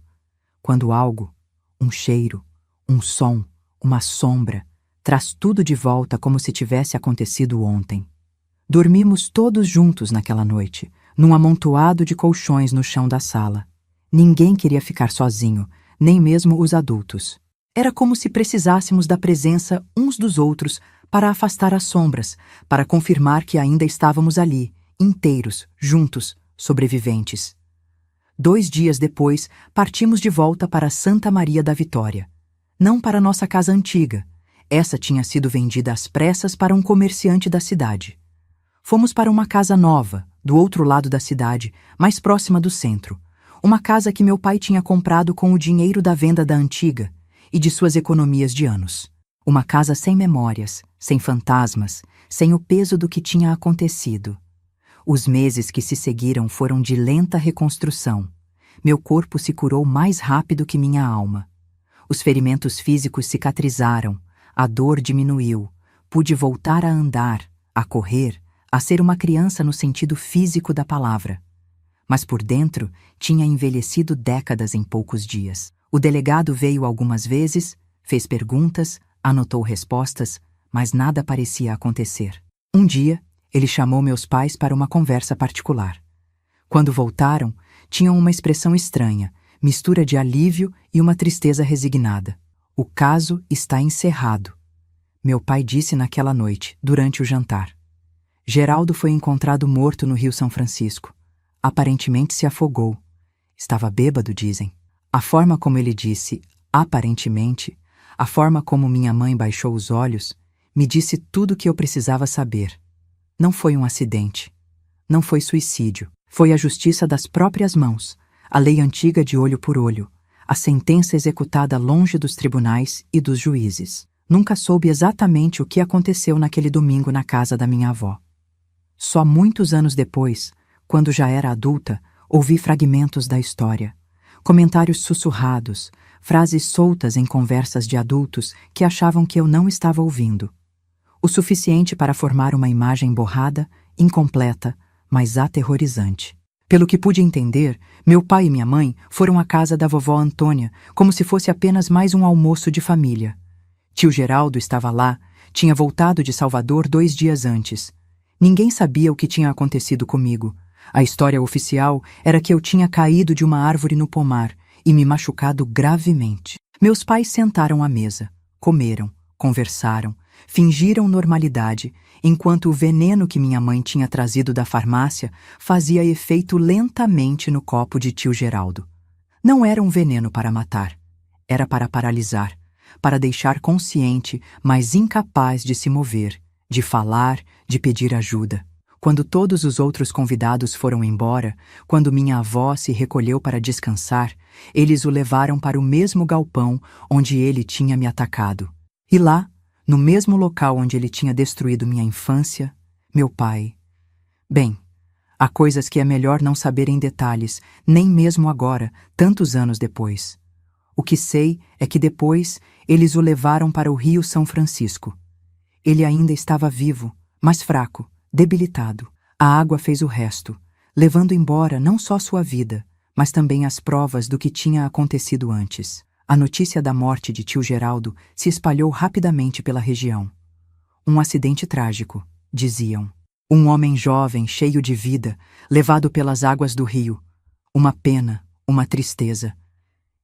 quando algo, um cheiro, um som, uma sombra, traz tudo de volta como se tivesse acontecido ontem. Dormimos todos juntos naquela noite, num amontoado de colchões no chão da sala. Ninguém queria ficar sozinho, nem mesmo os adultos. Era como se precisássemos da presença uns dos outros para afastar as sombras, para confirmar que ainda estávamos ali, inteiros, juntos, sobreviventes. 2 dias depois, partimos de volta para Santa Maria da Vitória. Não para nossa casa antiga. Essa tinha sido vendida às pressas para um comerciante da cidade. Fomos para uma casa nova, do outro lado da cidade, mais próxima do centro. Uma casa que meu pai tinha comprado com o dinheiro da venda da antiga e de suas economias de anos. Uma casa sem memórias, sem fantasmas, sem o peso do que tinha acontecido. Os meses que se seguiram foram de lenta reconstrução. Meu corpo se curou mais rápido que minha alma. Os ferimentos físicos cicatrizaram, a dor diminuiu, pude voltar a andar, a correr, a ser uma criança no sentido físico da palavra. Mas por dentro tinha envelhecido décadas em poucos dias. O delegado veio algumas vezes, fez perguntas, anotou respostas, mas nada parecia acontecer. Um dia, ele chamou meus pais para uma conversa particular. Quando voltaram, tinham uma expressão estranha, mistura de alívio e uma tristeza resignada. O caso está encerrado, meu pai disse naquela noite, durante o jantar. Geraldo foi encontrado morto no Rio São Francisco. Aparentemente se afogou. Estava bêbado, dizem. A forma como ele disse, aparentemente, a forma como minha mãe baixou os olhos, me disse tudo o que eu precisava saber. Não foi um acidente. Não foi suicídio. Foi a justiça das próprias mãos, a lei antiga de olho por olho, a sentença executada longe dos tribunais e dos juízes. Nunca soube exatamente o que aconteceu naquele domingo na casa da minha avó. Só muitos anos depois, quando já era adulta, ouvi fragmentos da história. Comentários sussurrados, frases soltas em conversas de adultos que achavam que eu não estava ouvindo. O suficiente para formar uma imagem borrada, incompleta, mas aterrorizante. Pelo que pude entender, meu pai e minha mãe foram à casa da vovó Antônia, como se fosse apenas mais um almoço de família. Tio Geraldo estava lá, tinha voltado de Salvador 2 dias antes. Ninguém sabia o que tinha acontecido comigo. A história oficial era que eu tinha caído de uma árvore no pomar e me machucado gravemente. Meus pais sentaram à mesa, comeram, conversaram, fingiram normalidade, enquanto o veneno que minha mãe tinha trazido da farmácia fazia efeito lentamente no copo de tio Geraldo. Não era um veneno para matar, era para paralisar, para deixar consciente, mas incapaz de se mover, de falar, de pedir ajuda. Quando todos os outros convidados foram embora, quando minha avó se recolheu para descansar, eles o levaram para o mesmo galpão onde ele tinha me atacado. E lá, no mesmo local onde ele tinha destruído minha infância, meu pai... Bem, há coisas que é melhor não saber em detalhes, nem mesmo agora, tantos anos depois. O que sei é que depois eles o levaram para o Rio São Francisco. Ele ainda estava vivo, mas fraco, debilitado. A água fez o resto, levando embora não só sua vida, mas também as provas do que tinha acontecido antes. A notícia da morte de tio Geraldo se espalhou rapidamente pela região. Um acidente trágico, diziam. Um homem jovem, cheio de vida, levado pelas águas do rio. Uma pena, uma tristeza.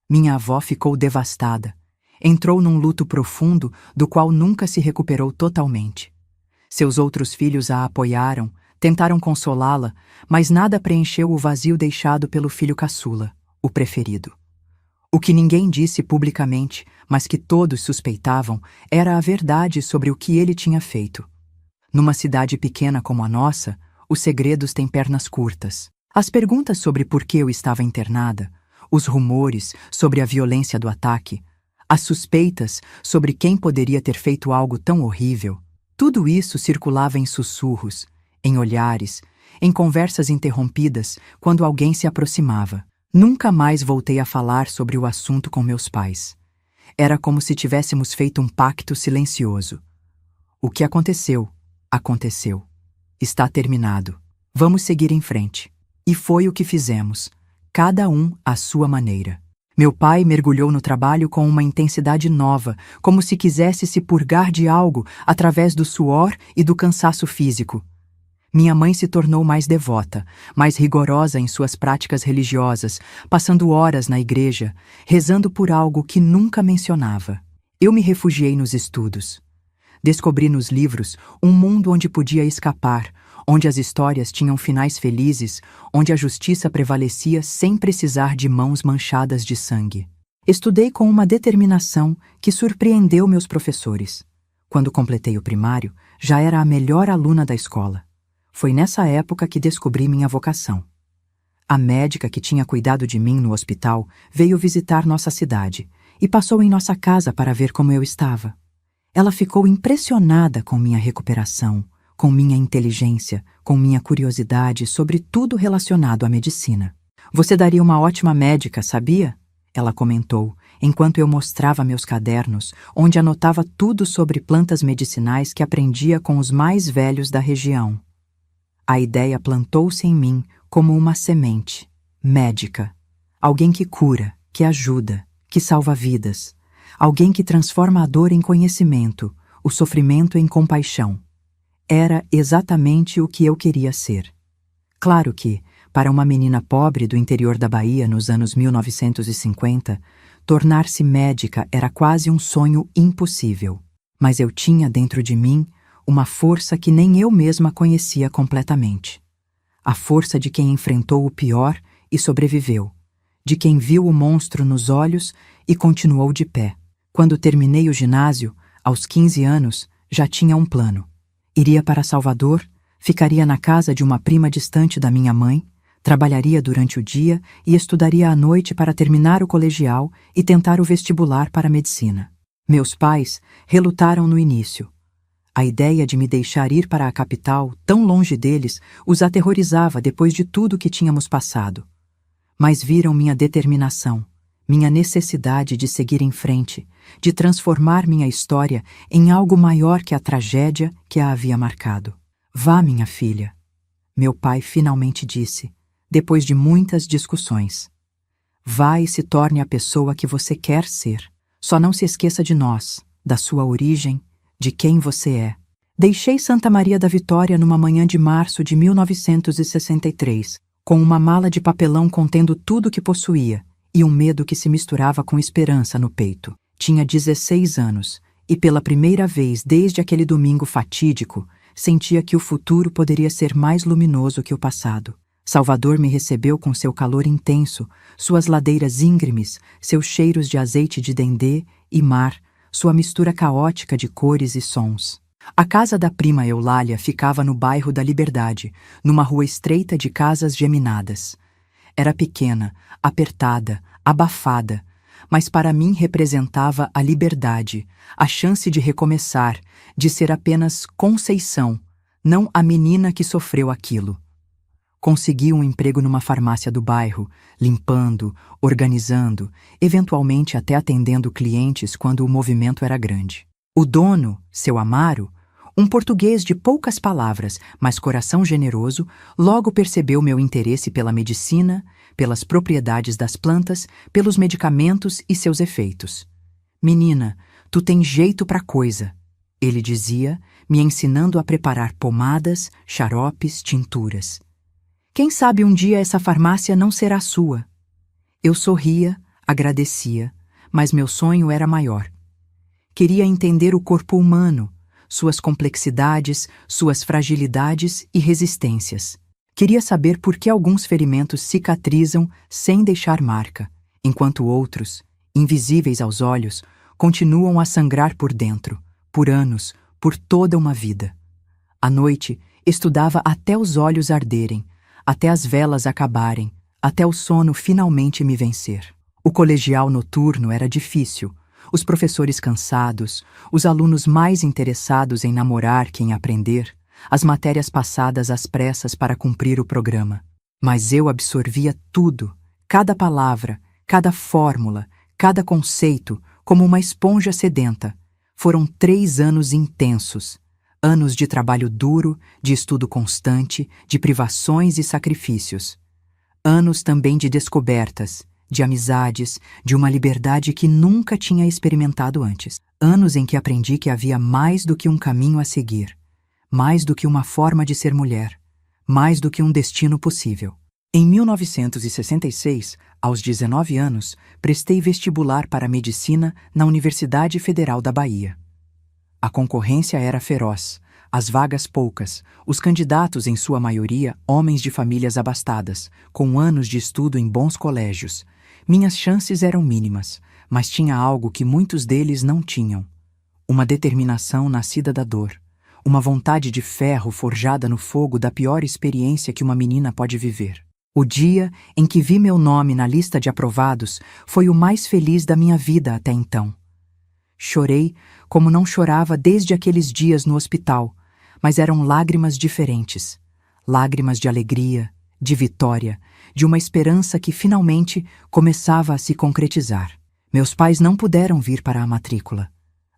Minha avó ficou devastada. Entrou num luto profundo do qual nunca se recuperou totalmente. Seus outros filhos a apoiaram, tentaram consolá-la, mas nada preencheu o vazio deixado pelo filho caçula, o preferido. O que ninguém disse publicamente, mas que todos suspeitavam, era a verdade sobre o que ele tinha feito. Numa cidade pequena como a nossa, os segredos têm pernas curtas. As perguntas sobre por que eu estava internada, os rumores sobre a violência do ataque, as suspeitas sobre quem poderia ter feito algo tão horrível, tudo isso circulava em sussurros, em olhares, em conversas interrompidas quando alguém se aproximava. Nunca mais voltei a falar sobre o assunto com meus pais. Era como se tivéssemos feito um pacto silencioso. O que aconteceu, aconteceu. Está terminado. Vamos seguir em frente. E foi o que fizemos, cada um à sua maneira. Meu pai mergulhou no trabalho com uma intensidade nova, como se quisesse se purgar de algo através do suor e do cansaço físico. Minha mãe se tornou mais devota, mais rigorosa em suas práticas religiosas, passando horas na igreja, rezando por algo que nunca mencionava. Eu me refugiei nos estudos. Descobri nos livros um mundo onde podia escapar, onde as histórias tinham finais felizes, onde a justiça prevalecia sem precisar de mãos manchadas de sangue. Estudei com uma determinação que surpreendeu meus professores. Quando completei o primário, já era a melhor aluna da escola. Foi nessa época que descobri minha vocação. A médica que tinha cuidado de mim no hospital veio visitar nossa cidade e passou em nossa casa para ver como eu estava. Ela ficou impressionada com minha recuperação, com minha inteligência, com minha curiosidade sobre tudo relacionado à medicina. Você daria uma ótima médica, sabia? Ela comentou, enquanto eu mostrava meus cadernos, onde anotava tudo sobre plantas medicinais que aprendia com os mais velhos da região. A ideia plantou-se em mim como uma semente. Médica. Alguém que cura, que ajuda, que salva vidas. Alguém que transforma a dor em conhecimento, o sofrimento em compaixão. Era exatamente o que eu queria ser. Claro que, para uma menina pobre do interior da Bahia nos anos 1950, tornar-se médica era quase um sonho impossível. Mas eu tinha dentro de mim uma força que nem eu mesma conhecia completamente. A força de quem enfrentou o pior e sobreviveu, de quem viu o monstro nos olhos e continuou de pé. Quando terminei o ginásio, aos 15 anos, já tinha um plano. Iria para Salvador, ficaria na casa de uma prima distante da minha mãe, trabalharia durante o dia e estudaria à noite para terminar o colegial e tentar o vestibular para a medicina. Meus pais relutaram no início. A ideia de me deixar ir para a capital, tão longe deles, os aterrorizava depois de tudo que tínhamos passado. Mas viram minha determinação, minha necessidade de seguir em frente, de transformar minha história em algo maior que a tragédia que a havia marcado. Vá, minha filha, meu pai finalmente disse, depois de muitas discussões. Vá e se torne a pessoa que você quer ser. Só não se esqueça de nós, da sua origem, de quem você é. Deixei Santa Maria da Vitória numa manhã de março de 1963, com uma mala de papelão contendo tudo que possuía e um medo que se misturava com esperança no peito. Tinha 16 anos e pela primeira vez desde aquele domingo fatídico, sentia que o futuro poderia ser mais luminoso que o passado. Salvador me recebeu com seu calor intenso, suas ladeiras íngremes, seus cheiros de azeite de dendê e mar, sua mistura caótica de cores e sons. A casa da prima Eulália ficava no bairro da Liberdade, numa rua estreita de casas geminadas. Era pequena, apertada, abafada, mas para mim representava a liberdade, a chance de recomeçar, de ser apenas Conceição, não a menina que sofreu aquilo. Consegui um emprego numa farmácia do bairro, limpando, organizando, eventualmente até atendendo clientes quando o movimento era grande. O dono, seu Amaro, um português de poucas palavras, mas coração generoso, logo percebeu meu interesse pela medicina, pelas propriedades das plantas, pelos medicamentos e seus efeitos. Menina, tu tem jeito pra coisa, ele dizia, me ensinando a preparar pomadas, xaropes, tinturas. Quem sabe um dia essa farmácia não será sua? Eu sorria, agradecia, mas meu sonho era maior. Queria entender o corpo humano, suas complexidades, suas fragilidades e resistências. Queria saber por que alguns ferimentos cicatrizam sem deixar marca, enquanto outros, invisíveis aos olhos, continuam a sangrar por dentro, por anos, por toda uma vida. À noite, estudava até os olhos arderem, até as velas acabarem, até o sono finalmente me vencer. O colegial noturno era difícil, os professores cansados, os alunos mais interessados em namorar que em aprender, as matérias passadas às pressas para cumprir o programa. Mas eu absorvia tudo, cada palavra, cada fórmula, cada conceito, como uma esponja sedenta. Foram 3 anos intensos, anos de trabalho duro, de estudo constante, de privações e sacrifícios. Anos também de descobertas, de amizades, de uma liberdade que nunca tinha experimentado antes. Anos em que aprendi que havia mais do que um caminho a seguir, mais do que uma forma de ser mulher, mais do que um destino possível. Em 1966, aos 19 anos, prestei vestibular para medicina na Universidade Federal da Bahia. A concorrência era feroz, as vagas poucas, os candidatos, em sua maioria, homens de famílias abastadas, com anos de estudo em bons colégios. Minhas chances eram mínimas, mas tinha algo que muitos deles não tinham: uma determinação nascida da dor, uma vontade de ferro forjada no fogo da pior experiência que uma menina pode viver. O dia em que vi meu nome na lista de aprovados foi o mais feliz da minha vida até então. Chorei como não chorava desde aqueles dias no hospital, mas eram lágrimas diferentes. Lágrimas de alegria, de vitória, de uma esperança que finalmente começava a se concretizar. Meus pais não puderam vir para a matrícula.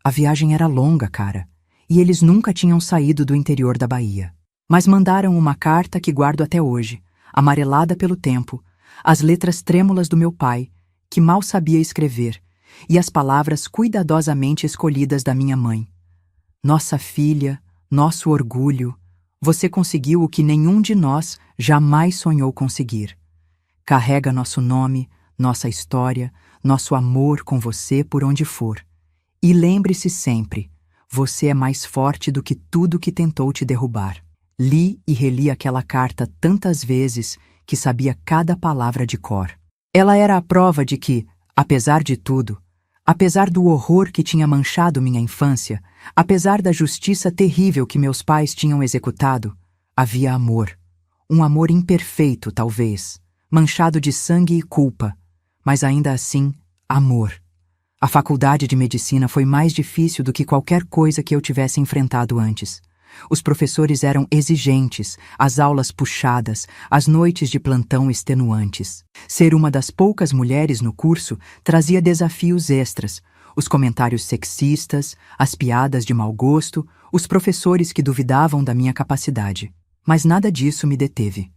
A viagem era longa, cara, e eles nunca tinham saído do interior da Bahia. Mas mandaram uma carta que guardo até hoje, amarelada pelo tempo, as letras trêmulas do meu pai, que mal sabia escrever, e as palavras cuidadosamente escolhidas da minha mãe. Nossa filha, nosso orgulho, você conseguiu o que nenhum de nós jamais sonhou conseguir. Carrega nosso nome, nossa história, nosso amor com você por onde for. E lembre-se sempre, você é mais forte do que tudo que tentou te derrubar. Li e reli aquela carta tantas vezes que sabia cada palavra de cor. Ela era a prova de que, apesar de tudo, apesar do horror que tinha manchado minha infância, apesar da justiça terrível que meus pais tinham executado, havia amor. Um amor imperfeito, talvez, manchado de sangue e culpa, mas ainda assim, amor. A faculdade de medicina foi mais difícil do que qualquer coisa que eu tivesse enfrentado antes. Os professores eram exigentes, as aulas puxadas, as noites de plantão extenuantes. Ser uma das poucas mulheres no curso trazia desafios extras, os comentários sexistas, as piadas de mau gosto, os professores que duvidavam da minha capacidade. Mas nada disso me deteve.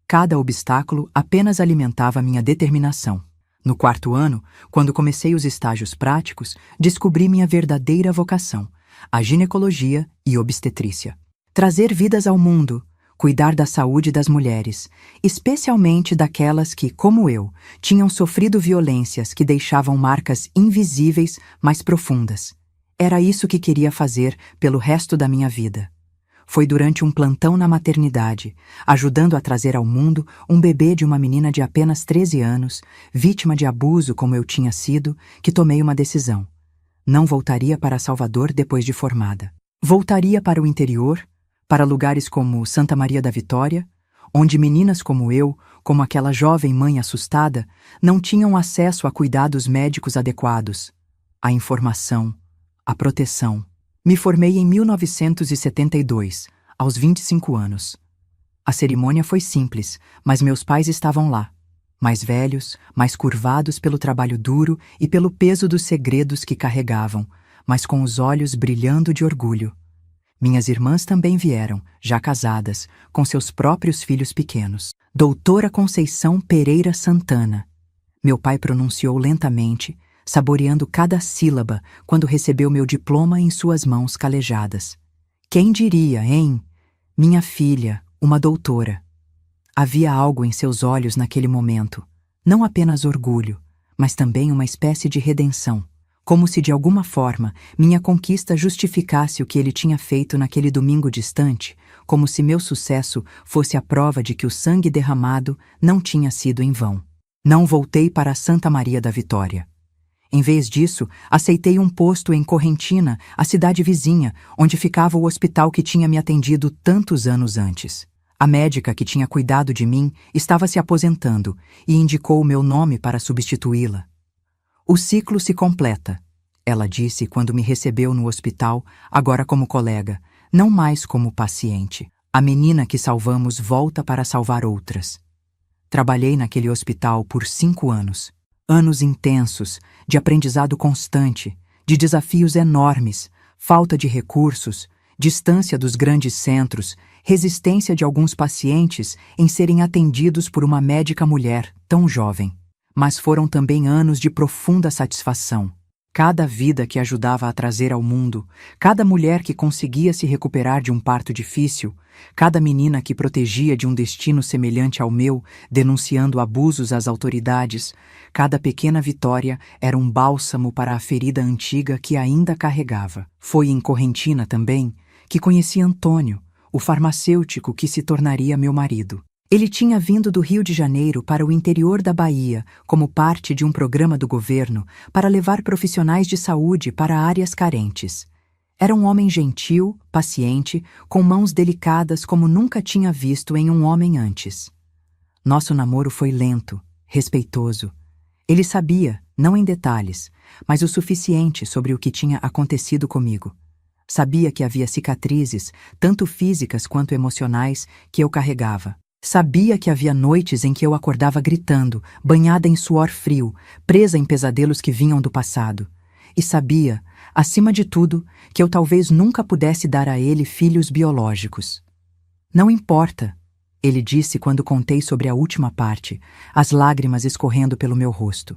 Cada obstáculo apenas alimentava minha determinação. No 4º ano, quando comecei os estágios práticos, descobri minha verdadeira vocação: a ginecologia e obstetrícia. Trazer vidas ao mundo, cuidar da saúde das mulheres, especialmente daquelas que, como eu, tinham sofrido violências que deixavam marcas invisíveis, mas profundas. Era isso que queria fazer pelo resto da minha vida. Foi durante um plantão na maternidade, ajudando a trazer ao mundo um bebê de uma menina de apenas 13 anos, vítima de abuso como eu tinha sido, que tomei uma decisão. Não voltaria para Salvador depois de formada. Voltaria para o interior, para lugares como Santa Maria da Vitória, onde meninas como eu, como aquela jovem mãe assustada, não tinham acesso a cuidados médicos adequados, a informação, a proteção. Me formei em 1972, aos 25 anos. A cerimônia foi simples, mas meus pais estavam lá. Mais velhos, mais curvados pelo trabalho duro e pelo peso dos segredos que carregavam, mas com os olhos brilhando de orgulho. Minhas irmãs também vieram, já casadas, com seus próprios filhos pequenos. Doutora Conceição Pereira Santana. Meu pai pronunciou lentamente, saboreando cada sílaba quando recebeu meu diploma em suas mãos calejadas. Quem diria, hein? Minha filha, uma doutora. Havia algo em seus olhos naquele momento, não apenas orgulho, mas também uma espécie de redenção, como se de alguma forma minha conquista justificasse o que ele tinha feito naquele domingo distante, como se meu sucesso fosse a prova de que o sangue derramado não tinha sido em vão. Não voltei para Santa Maria da Vitória. Em vez disso, aceitei um posto em Correntina, a cidade vizinha, onde ficava o hospital que tinha me atendido tantos anos antes. A médica que tinha cuidado de mim estava se aposentando e indicou o meu nome para substituí-la. O ciclo se completa, ela disse quando me recebeu no hospital, agora como colega, não mais como paciente. A menina que salvamos volta para salvar outras. Trabalhei naquele hospital por 5 anos. Anos intensos, de aprendizado constante, de desafios enormes, falta de recursos, distância dos grandes centros, resistência de alguns pacientes em serem atendidos por uma médica mulher tão jovem. Mas foram também anos de profunda satisfação. Cada vida que ajudava a trazer ao mundo, cada mulher que conseguia se recuperar de um parto difícil, cada menina que protegia de um destino semelhante ao meu, denunciando abusos às autoridades, cada pequena vitória era um bálsamo para a ferida antiga que ainda carregava. Foi em Correntina também que conheci Antônio, o farmacêutico que se tornaria meu marido. Ele tinha vindo do Rio de Janeiro para o interior da Bahia como parte de um programa do governo para levar profissionais de saúde para áreas carentes. Era um homem gentil, paciente, com mãos delicadas como nunca tinha visto em um homem antes. Nosso namoro foi lento, respeitoso. Ele sabia, não em detalhes, mas o suficiente sobre o que tinha acontecido comigo. Sabia que havia cicatrizes, tanto físicas quanto emocionais, que eu carregava. Sabia que havia noites em que eu acordava gritando, banhada em suor frio, presa em pesadelos que vinham do passado. E sabia, acima de tudo, que eu talvez nunca pudesse dar a ele filhos biológicos. Não importa, ele disse quando contei sobre a última parte, as lágrimas escorrendo pelo meu rosto.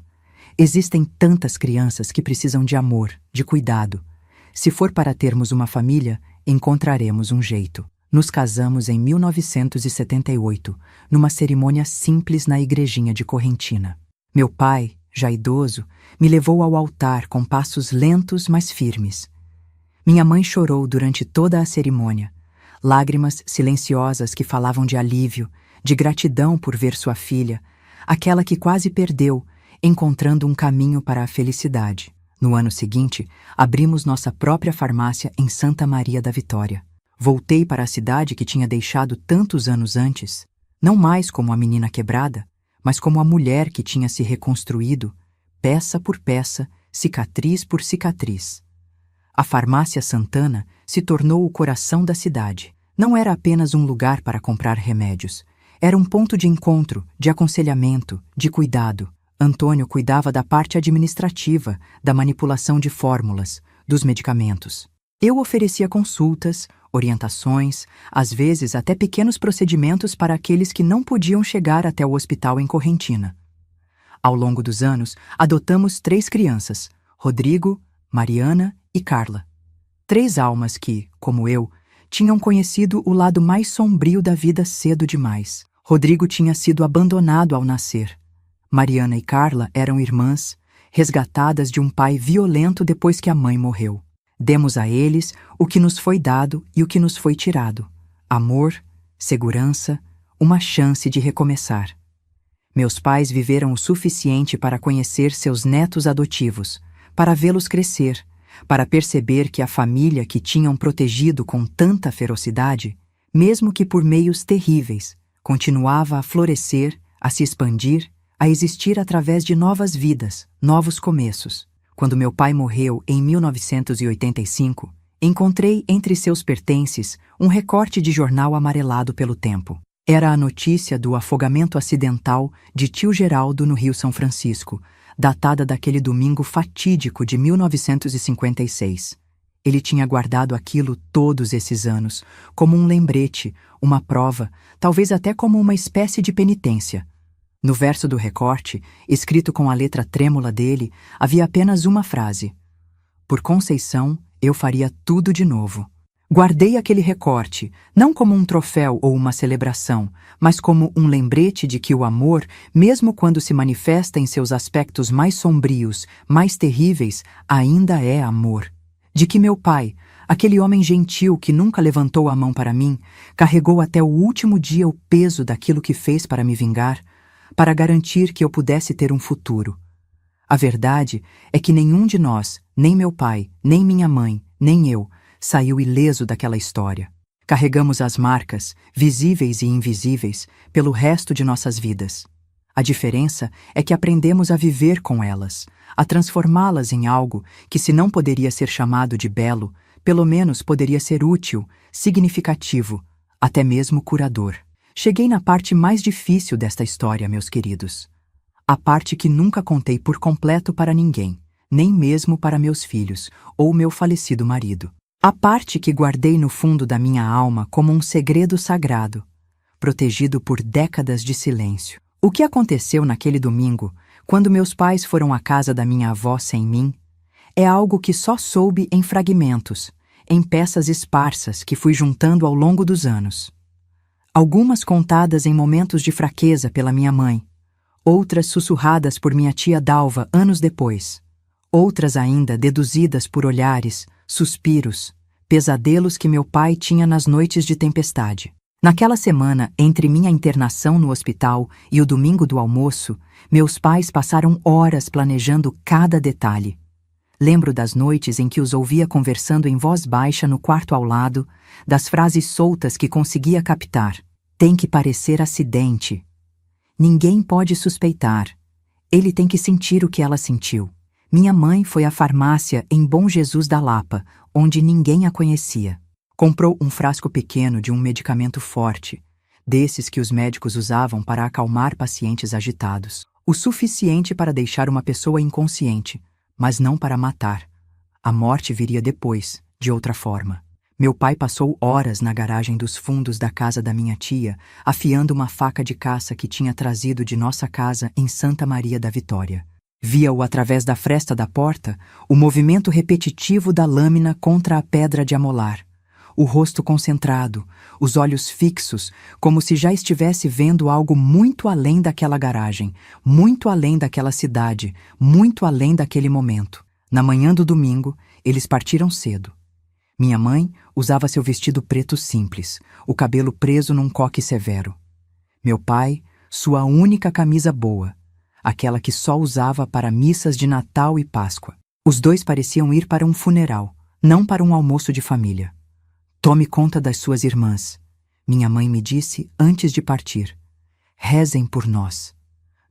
Existem tantas crianças que precisam de amor, de cuidado. Se for para termos uma família, encontraremos um jeito. Nos casamos em 1978, numa cerimônia simples na igrejinha de Correntina. Meu pai, já idoso, me levou ao altar com passos lentos, mas firmes. Minha mãe chorou durante toda a cerimônia, lágrimas silenciosas que falavam de alívio, de gratidão por ver sua filha, aquela que quase perdeu, encontrando um caminho para a felicidade. No ano seguinte, abrimos nossa própria farmácia em Santa Maria da Vitória. Voltei para a cidade que tinha deixado tantos anos antes, não mais como a menina quebrada, mas como a mulher que tinha se reconstruído, peça por peça, cicatriz por cicatriz. A farmácia Santana se tornou o coração da cidade. Não era apenas um lugar para comprar remédios. Era um ponto de encontro, de aconselhamento, de cuidado. Antônio cuidava da parte administrativa, da manipulação de fórmulas, dos medicamentos. Eu oferecia consultas, orientações, às vezes até pequenos procedimentos para aqueles que não podiam chegar até o hospital em Correntina. Ao longo dos anos, adotamos 3 crianças, Rodrigo, Mariana e Carla. 3 almas que, como eu, tinham conhecido o lado mais sombrio da vida cedo demais. Rodrigo tinha sido abandonado ao nascer. Mariana e Carla eram irmãs, resgatadas de um pai violento depois que a mãe morreu. Demos a eles o que nos foi dado e o que nos foi tirado: amor, segurança, uma chance de recomeçar. Meus pais viveram o suficiente para conhecer seus netos adotivos, para vê-los crescer, para perceber que a família que tinham protegido com tanta ferocidade, mesmo que por meios terríveis, continuava a florescer, a se expandir, a existir através de novas vidas, novos começos. Quando meu pai morreu em 1985, encontrei entre seus pertences um recorte de jornal amarelado pelo tempo. Era a notícia do afogamento acidental de tio Geraldo no Rio São Francisco, datada daquele domingo fatídico de 1956. Ele tinha guardado aquilo todos esses anos, como um lembrete, uma prova, talvez até como uma espécie de penitência. No verso do recorte, escrito com a letra trêmula dele, havia apenas uma frase: "Por Conceição, eu faria tudo de novo." Guardei aquele recorte, não como um troféu ou uma celebração, mas como um lembrete de que o amor, mesmo quando se manifesta em seus aspectos mais sombrios, mais terríveis, ainda é amor. De que meu pai, aquele homem gentil que nunca levantou a mão para mim, carregou até o último dia o peso daquilo que fez para me vingar, para garantir que eu pudesse ter um futuro. A verdade é que nenhum de nós, nem meu pai, nem minha mãe, nem eu, saiu ileso daquela história. Carregamos as marcas, visíveis e invisíveis, pelo resto de nossas vidas. A diferença é que aprendemos a viver com elas, a transformá-las em algo que, se não poderia ser chamado de belo, pelo menos poderia ser útil, significativo, até mesmo curador. Cheguei na parte mais difícil desta história, meus queridos. A parte que nunca contei por completo para ninguém, nem mesmo para meus filhos ou meu falecido marido. A parte que guardei no fundo da minha alma como um segredo sagrado, protegido por décadas de silêncio. O que aconteceu naquele domingo, quando meus pais foram à casa da minha avó sem mim, é algo que só soube em fragmentos, em peças esparsas que fui juntando ao longo dos anos. Algumas contadas em momentos de fraqueza pela minha mãe, outras sussurradas por minha tia Dalva anos depois, outras ainda deduzidas por olhares, suspiros, pesadelos que meu pai tinha nas noites de tempestade. Naquela semana, entre minha internação no hospital e o domingo do almoço, meus pais passaram horas planejando cada detalhe. Lembro das noites em que os ouvia conversando em voz baixa no quarto ao lado, das frases soltas que conseguia captar. Tem que parecer acidente. Ninguém pode suspeitar. Ele tem que sentir o que ela sentiu. Minha mãe foi à farmácia em Bom Jesus da Lapa, onde ninguém a conhecia. Comprou um frasco pequeno de um medicamento forte, desses que os médicos usavam para acalmar pacientes agitados. O suficiente para deixar uma pessoa inconsciente, mas não para matar. A morte viria depois, de outra forma. Meu pai passou horas na garagem dos fundos da casa da minha tia, afiando uma faca de caça que tinha trazido de nossa casa em Santa Maria da Vitória. Via-o através da fresta da porta, o movimento repetitivo da lâmina contra a pedra de amolar. O rosto concentrado, os olhos fixos, como se já estivesse vendo algo muito além daquela garagem, muito além daquela cidade, muito além daquele momento. Na manhã do domingo, eles partiram cedo. Minha mãe usava seu vestido preto simples, o cabelo preso num coque severo. Meu pai, sua única camisa boa, aquela que só usava para missas de Natal e Páscoa. Os dois pareciam ir para um funeral, não para um almoço de família. Tome conta das suas irmãs, minha mãe me disse antes de partir. Rezem por nós.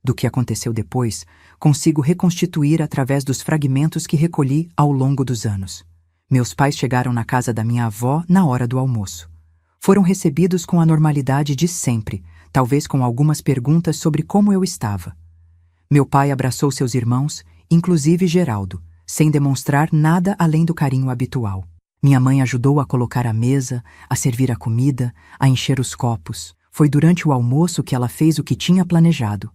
Do que aconteceu depois, consigo reconstituir através dos fragmentos que recolhi ao longo dos anos. Meus pais chegaram na casa da minha avó na hora do almoço. Foram recebidos com a normalidade de sempre, talvez com algumas perguntas sobre como eu estava. Meu pai abraçou seus irmãos, inclusive Geraldo, sem demonstrar nada além do carinho habitual. Minha mãe ajudou a colocar a mesa, a servir a comida, a encher os copos. Foi durante o almoço que ela fez o que tinha planejado.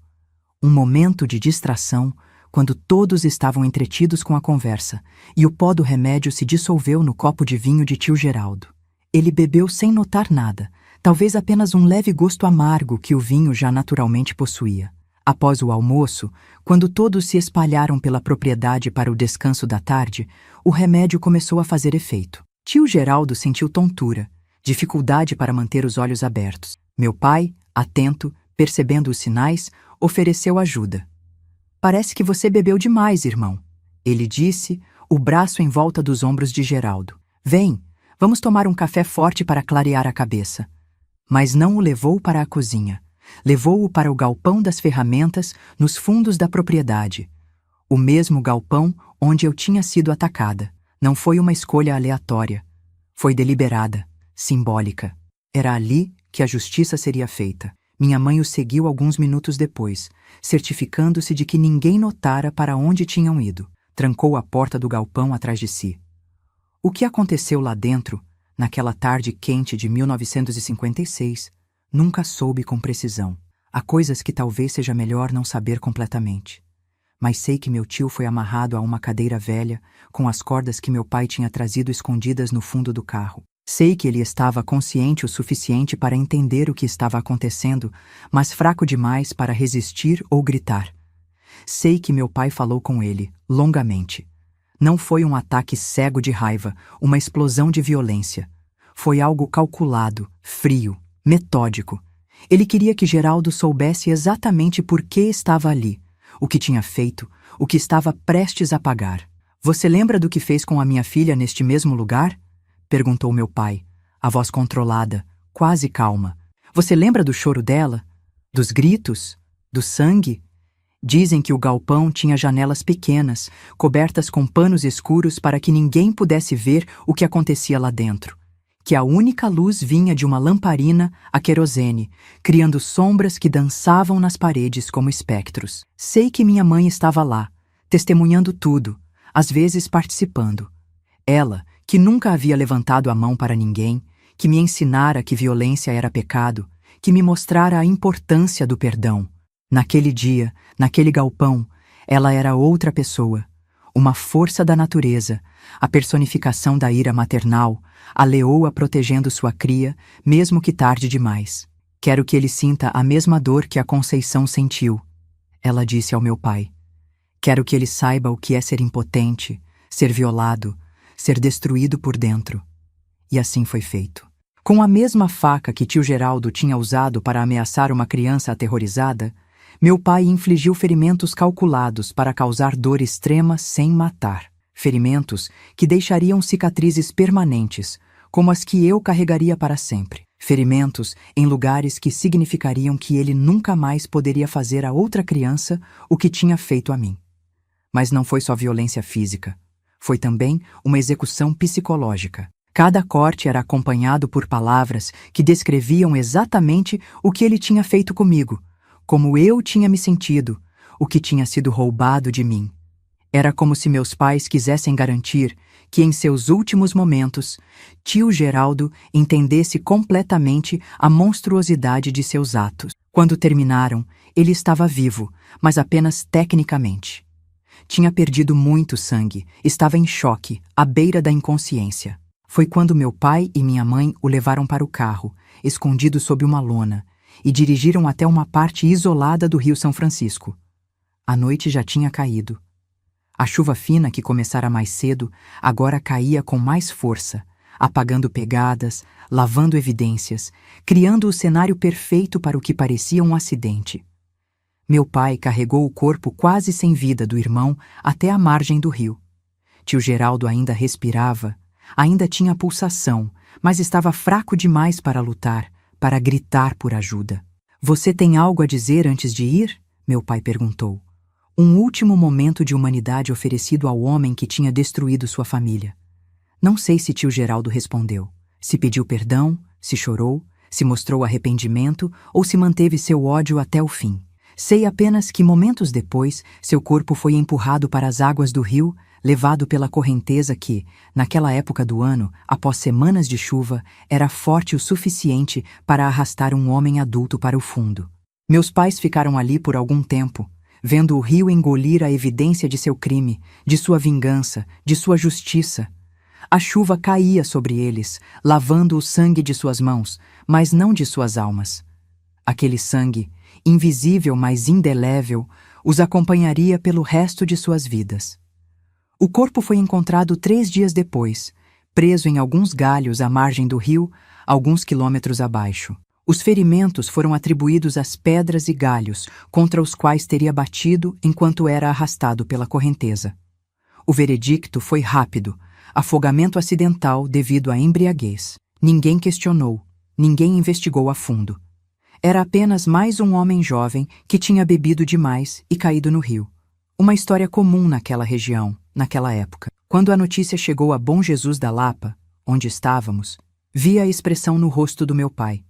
Um momento de distração, quando todos estavam entretidos com a conversa, e o pó do remédio se dissolveu no copo de vinho de tio Geraldo. Ele bebeu sem notar nada, talvez apenas um leve gosto amargo que o vinho já naturalmente possuía. Após o almoço, quando todos se espalharam pela propriedade para o descanso da tarde, o remédio começou a fazer efeito. Tio Geraldo sentiu tontura, dificuldade para manter os olhos abertos. Meu pai, atento, percebendo os sinais, ofereceu ajuda. Parece que você bebeu demais, irmão, ele disse, o braço em volta dos ombros de Geraldo. Vem, vamos tomar um café forte para clarear a cabeça. Mas não o levou para a cozinha. Levou-o para o galpão das ferramentas nos fundos da propriedade. O mesmo galpão onde eu tinha sido atacada. Não foi uma escolha aleatória. Foi deliberada, simbólica. Era ali que a justiça seria feita. Minha mãe o seguiu alguns minutos depois, certificando-se de que ninguém notara para onde tinham ido. Trancou a porta do galpão atrás de si. O que aconteceu lá dentro, naquela tarde quente de 1956, nunca soube com precisão. Há coisas que talvez seja melhor não saber completamente. Mas sei que meu tio foi amarrado a uma cadeira velha, com as cordas que meu pai tinha trazido escondidas no fundo do carro. Sei que ele estava consciente o suficiente para entender o que estava acontecendo, mas fraco demais para resistir ou gritar. Sei que meu pai falou com ele, longamente. Não foi um ataque cego de raiva, uma explosão de violência. Foi algo calculado, frio, metódico. Ele queria que Geraldo soubesse exatamente por que estava ali, o que tinha feito, o que estava prestes a pagar. Você lembra do que fez com a minha filha neste mesmo lugar? Perguntou meu pai, a voz controlada, quase calma. Você lembra do choro dela? Dos gritos? Do sangue? Dizem que o galpão tinha janelas pequenas, cobertas com panos escuros para que ninguém pudesse ver o que acontecia lá dentro. Que a única luz vinha de uma lamparina a querosene, criando sombras que dançavam nas paredes como espectros. Sei que minha mãe estava lá, testemunhando tudo, às vezes participando. Ela, que nunca havia levantado a mão para ninguém, que me ensinara que violência era pecado, que me mostrara a importância do perdão. Naquele dia, naquele galpão, ela era outra pessoa, uma força da natureza, a personificação da ira maternal, a leoa protegendo sua cria, mesmo que tarde demais. Quero que ele sinta a mesma dor que a Conceição sentiu, ela disse ao meu pai. Quero que ele saiba o que é ser impotente, ser violado, ser destruído por dentro. E assim foi feito. Com a mesma faca que tio Geraldo tinha usado para ameaçar uma criança aterrorizada, meu pai infligiu ferimentos calculados para causar dor extrema sem matar. Ferimentos que deixariam cicatrizes permanentes, como as que eu carregaria para sempre. Ferimentos em lugares que significariam que ele nunca mais poderia fazer a outra criança o que tinha feito a mim. Mas não foi só violência física. Foi também uma execução psicológica. Cada corte era acompanhado por palavras que descreviam exatamente o que ele tinha feito comigo, como eu tinha me sentido, o que tinha sido roubado de mim. Era como se meus pais quisessem garantir que, em seus últimos momentos, tio Geraldo entendesse completamente a monstruosidade de seus atos. Quando terminaram, ele estava vivo, mas apenas tecnicamente. Tinha perdido muito sangue, estava em choque, à beira da inconsciência. Foi quando meu pai e minha mãe o levaram para o carro, escondido sob uma lona, e dirigiram até uma parte isolada do Rio São Francisco. A noite já tinha caído. A chuva fina que começara mais cedo agora caía com mais força, apagando pegadas, lavando evidências, criando o cenário perfeito para o que parecia um acidente. Meu pai carregou o corpo quase sem vida do irmão até a margem do rio. Tio Geraldo ainda respirava, ainda tinha pulsação, mas estava fraco demais para lutar, para gritar por ajuda. Você tem algo a dizer antes de ir? Meu pai perguntou. Um último momento de humanidade oferecido ao homem que tinha destruído sua família. Não sei se tio Geraldo respondeu, se pediu perdão, se chorou, se mostrou arrependimento ou se manteve seu ódio até o fim. Sei apenas que momentos depois, seu corpo foi empurrado para as águas do rio, levado pela correnteza que, naquela época do ano, após semanas de chuva, era forte o suficiente para arrastar um homem adulto para o fundo. Meus pais ficaram ali por algum tempo, vendo o rio engolir a evidência de seu crime, de sua vingança, de sua justiça. A chuva caía sobre eles, lavando o sangue de suas mãos, mas não de suas almas. Aquele sangue, invisível mas indelével, os acompanharia pelo resto de suas vidas. O corpo foi encontrado 3 dias depois, preso em alguns galhos à margem do rio, alguns quilômetros abaixo. Os ferimentos foram atribuídos às pedras e galhos contra os quais teria batido enquanto era arrastado pela correnteza. O veredicto foi rápido, afogamento acidental devido à embriaguez. Ninguém questionou, ninguém investigou a fundo. Era apenas mais um homem jovem que tinha bebido demais e caído no rio. Uma história comum naquela região, naquela época. Quando a notícia chegou a Bom Jesus da Lapa, onde estávamos, vi a expressão no rosto do meu pai.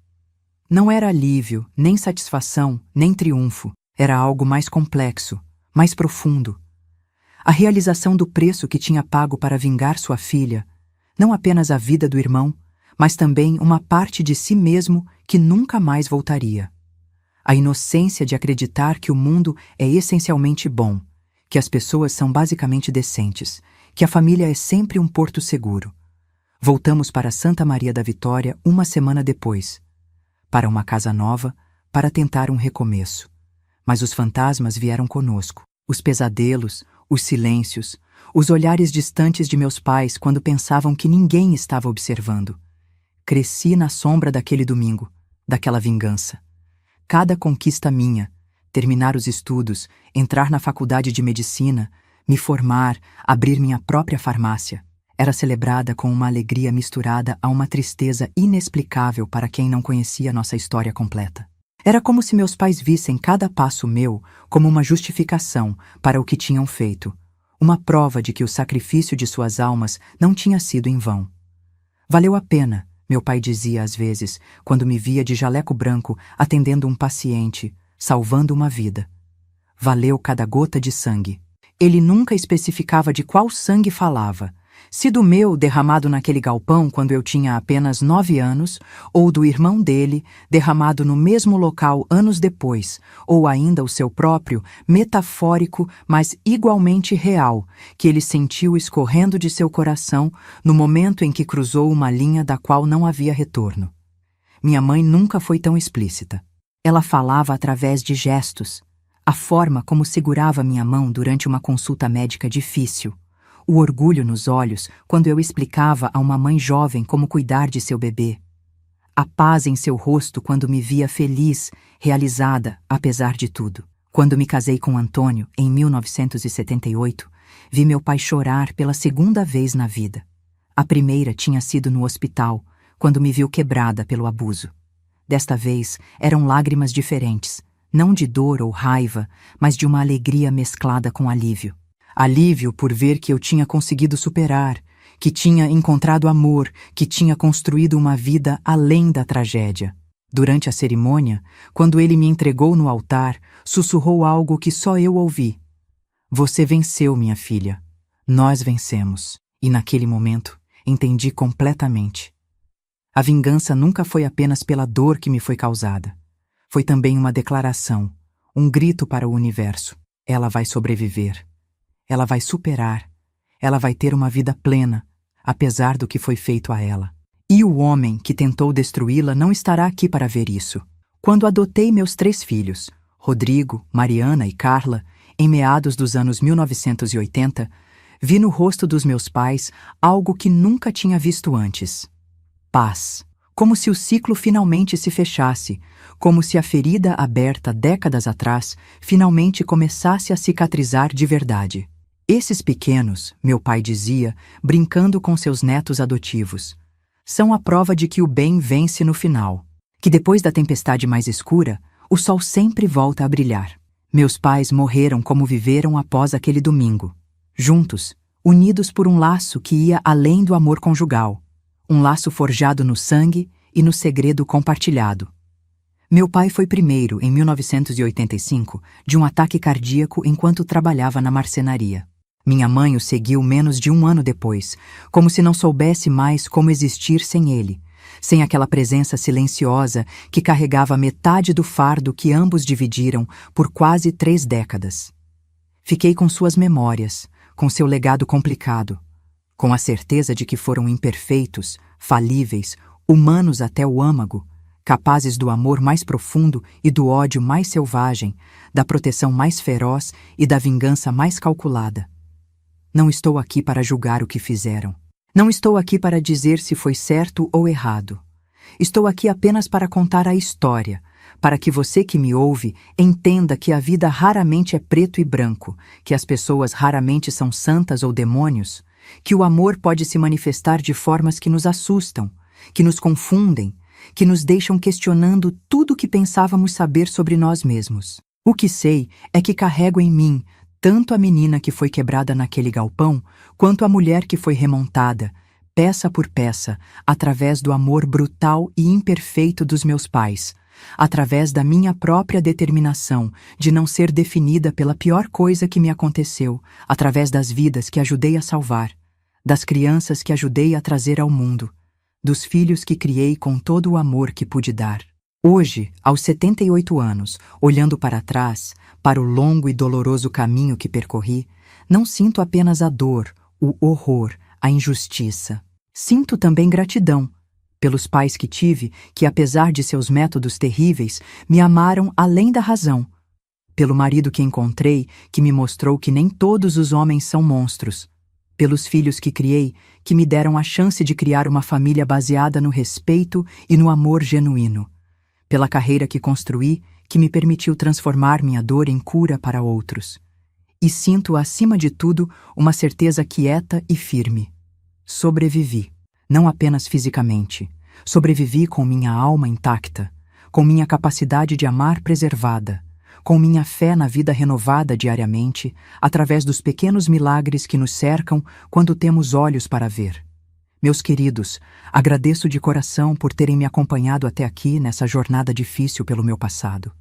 Não era alívio, nem satisfação, nem triunfo. Era algo mais complexo, mais profundo. A realização do preço que tinha pago para vingar sua filha, não apenas a vida do irmão, mas também uma parte de si mesmo que nunca mais voltaria. A inocência de acreditar que o mundo é essencialmente bom, que as pessoas são basicamente decentes, que a família é sempre um porto seguro. Voltamos para Santa Maria da Vitória uma semana depois, para uma casa nova, para tentar um recomeço. Mas os fantasmas vieram conosco. Os pesadelos, os silêncios, os olhares distantes de meus pais quando pensavam que ninguém estava observando. Cresci na sombra daquele domingo, daquela vingança. cada conquista minha, terminar os estudos, entrar na faculdade de medicina, me formar, abrir minha própria farmácia, era celebrada com uma alegria misturada a uma tristeza inexplicável para quem não conhecia nossa história completa. Era como se meus pais vissem cada passo meu como uma justificação para o que tinham feito, uma prova de que o sacrifício de suas almas não tinha sido em vão. Valeu a pena, meu pai dizia às vezes, quando me via de jaleco branco atendendo um paciente, salvando uma vida. Valeu cada gota de sangue. Ele nunca especificava de qual sangue falava, se do meu derramado naquele galpão quando eu tinha apenas 9 anos, ou do irmão dele, derramado no mesmo local anos depois, ou ainda o seu próprio, metafórico, mas igualmente real, que ele sentiu escorrendo de seu coração no momento em que cruzou uma linha da qual não havia retorno. Minha mãe nunca foi tão explícita. Ela falava através de gestos, a forma como segurava minha mão durante uma consulta médica difícil, o orgulho nos olhos quando eu explicava a uma mãe jovem como cuidar de seu bebê, a paz em seu rosto quando me via feliz, realizada, apesar de tudo. Quando me casei com Antônio, em 1978, vi meu pai chorar pela segunda vez na vida. A primeira tinha sido no hospital, quando me viu quebrada pelo abuso. Desta vez, eram lágrimas diferentes, não de dor ou raiva, mas de uma alegria mesclada com alívio. Alívio por ver que eu tinha conseguido superar, que tinha encontrado amor, que tinha construído uma vida além da tragédia. Durante a cerimônia, quando ele me entregou no altar, sussurrou algo que só eu ouvi. Você venceu, minha filha. Nós vencemos. E naquele momento, entendi completamente. A vingança nunca foi apenas pela dor que me foi causada. Foi também uma declaração, um grito para o universo. Ela vai sobreviver. Ela vai superar. Ela vai ter uma vida plena, apesar do que foi feito a ela. E o homem que tentou destruí-la não estará aqui para ver isso. Quando adotei meus 3 filhos, Rodrigo, Mariana e Carla, em meados dos anos 1980, vi no rosto dos meus pais algo que nunca tinha visto antes. Paz. Como se o ciclo finalmente se fechasse, como se a ferida aberta décadas atrás finalmente começasse a cicatrizar de verdade. Esses pequenos, meu pai dizia, brincando com seus netos adotivos, são a prova de que o bem vence no final, que depois da tempestade mais escura, o sol sempre volta a brilhar. Meus pais morreram como viveram após aquele domingo, juntos, unidos por um laço que ia além do amor conjugal, um laço forjado no sangue e no segredo compartilhado. Meu pai foi primeiro, em 1985, de um ataque cardíaco enquanto trabalhava na marcenaria. Minha mãe o seguiu menos de 1 ano depois, como se não soubesse mais como existir sem ele, sem aquela presença silenciosa que carregava metade do fardo que ambos dividiram por quase 3 décadas. Fiquei com suas memórias, com seu legado complicado, com a certeza de que foram imperfeitos, falíveis, humanos até o âmago, capazes do amor mais profundo e do ódio mais selvagem, da proteção mais feroz e da vingança mais calculada. Não estou aqui para julgar o que fizeram. Não estou aqui para dizer se foi certo ou errado. Estou aqui apenas para contar a história, para que você que me ouve entenda que a vida raramente é preto e branco, que as pessoas raramente são santas ou demônios, que o amor pode se manifestar de formas que nos assustam, que nos confundem, que nos deixam questionando tudo o que pensávamos saber sobre nós mesmos. O que sei é que carrego em mim tanto a menina que foi quebrada naquele galpão, quanto a mulher que foi remontada, peça por peça, através do amor brutal e imperfeito dos meus pais, através da minha própria determinação de não ser definida pela pior coisa que me aconteceu, através das vidas que ajudei a salvar, das crianças que ajudei a trazer ao mundo, dos filhos que criei com todo o amor que pude dar. Hoje, aos 78 anos, olhando para trás, para o longo e doloroso caminho que percorri, não sinto apenas a dor, o horror, a injustiça. Sinto também gratidão pelos pais que tive, que apesar de seus métodos terríveis, me amaram além da razão. Pelo marido que encontrei, que me mostrou que nem todos os homens são monstros. Pelos filhos que criei, que me deram a chance de criar uma família baseada no respeito e no amor genuíno. Pela carreira que construí, que me permitiu transformar minha dor em cura para outros. E sinto, acima de tudo, uma certeza quieta e firme. Sobrevivi, não apenas fisicamente. Sobrevivi com minha alma intacta, com minha capacidade de amar preservada, com minha fé na vida renovada diariamente, através dos pequenos milagres que nos cercam quando temos olhos para ver. Meus queridos, agradeço de coração por terem me acompanhado até aqui nessa jornada difícil pelo meu passado.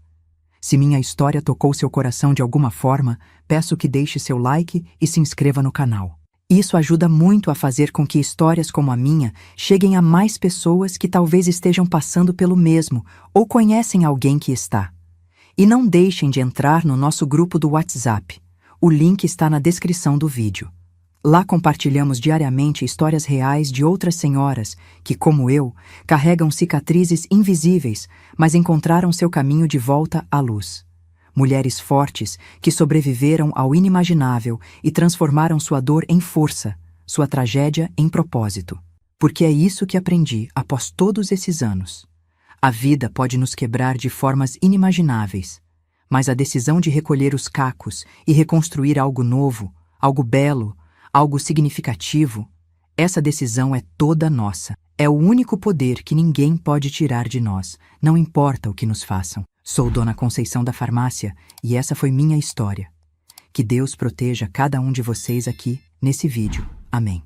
Se minha história tocou seu coração de alguma forma, peço que deixe seu like e se inscreva no canal. Isso ajuda muito a fazer com que histórias como a minha cheguem a mais pessoas que talvez estejam passando pelo mesmo ou conhecem alguém que está. E não deixem de entrar no nosso grupo do WhatsApp. O link está na descrição do vídeo. Lá compartilhamos diariamente histórias reais de outras senhoras que, como eu, carregam cicatrizes invisíveis, mas encontraram seu caminho de volta à luz. Mulheres fortes que sobreviveram ao inimaginável e transformaram sua dor em força, sua tragédia em propósito. Porque é isso que aprendi após todos esses anos. A vida pode nos quebrar de formas inimagináveis, mas a decisão de recolher os cacos e reconstruir algo novo, algo belo, algo significativo, essa decisão é toda nossa. É o único poder que ninguém pode tirar de nós, não importa o que nos façam. Sou Dona Conceição da Farmácia e essa foi minha história. Que Deus proteja cada um de vocês aqui nesse vídeo. Amém.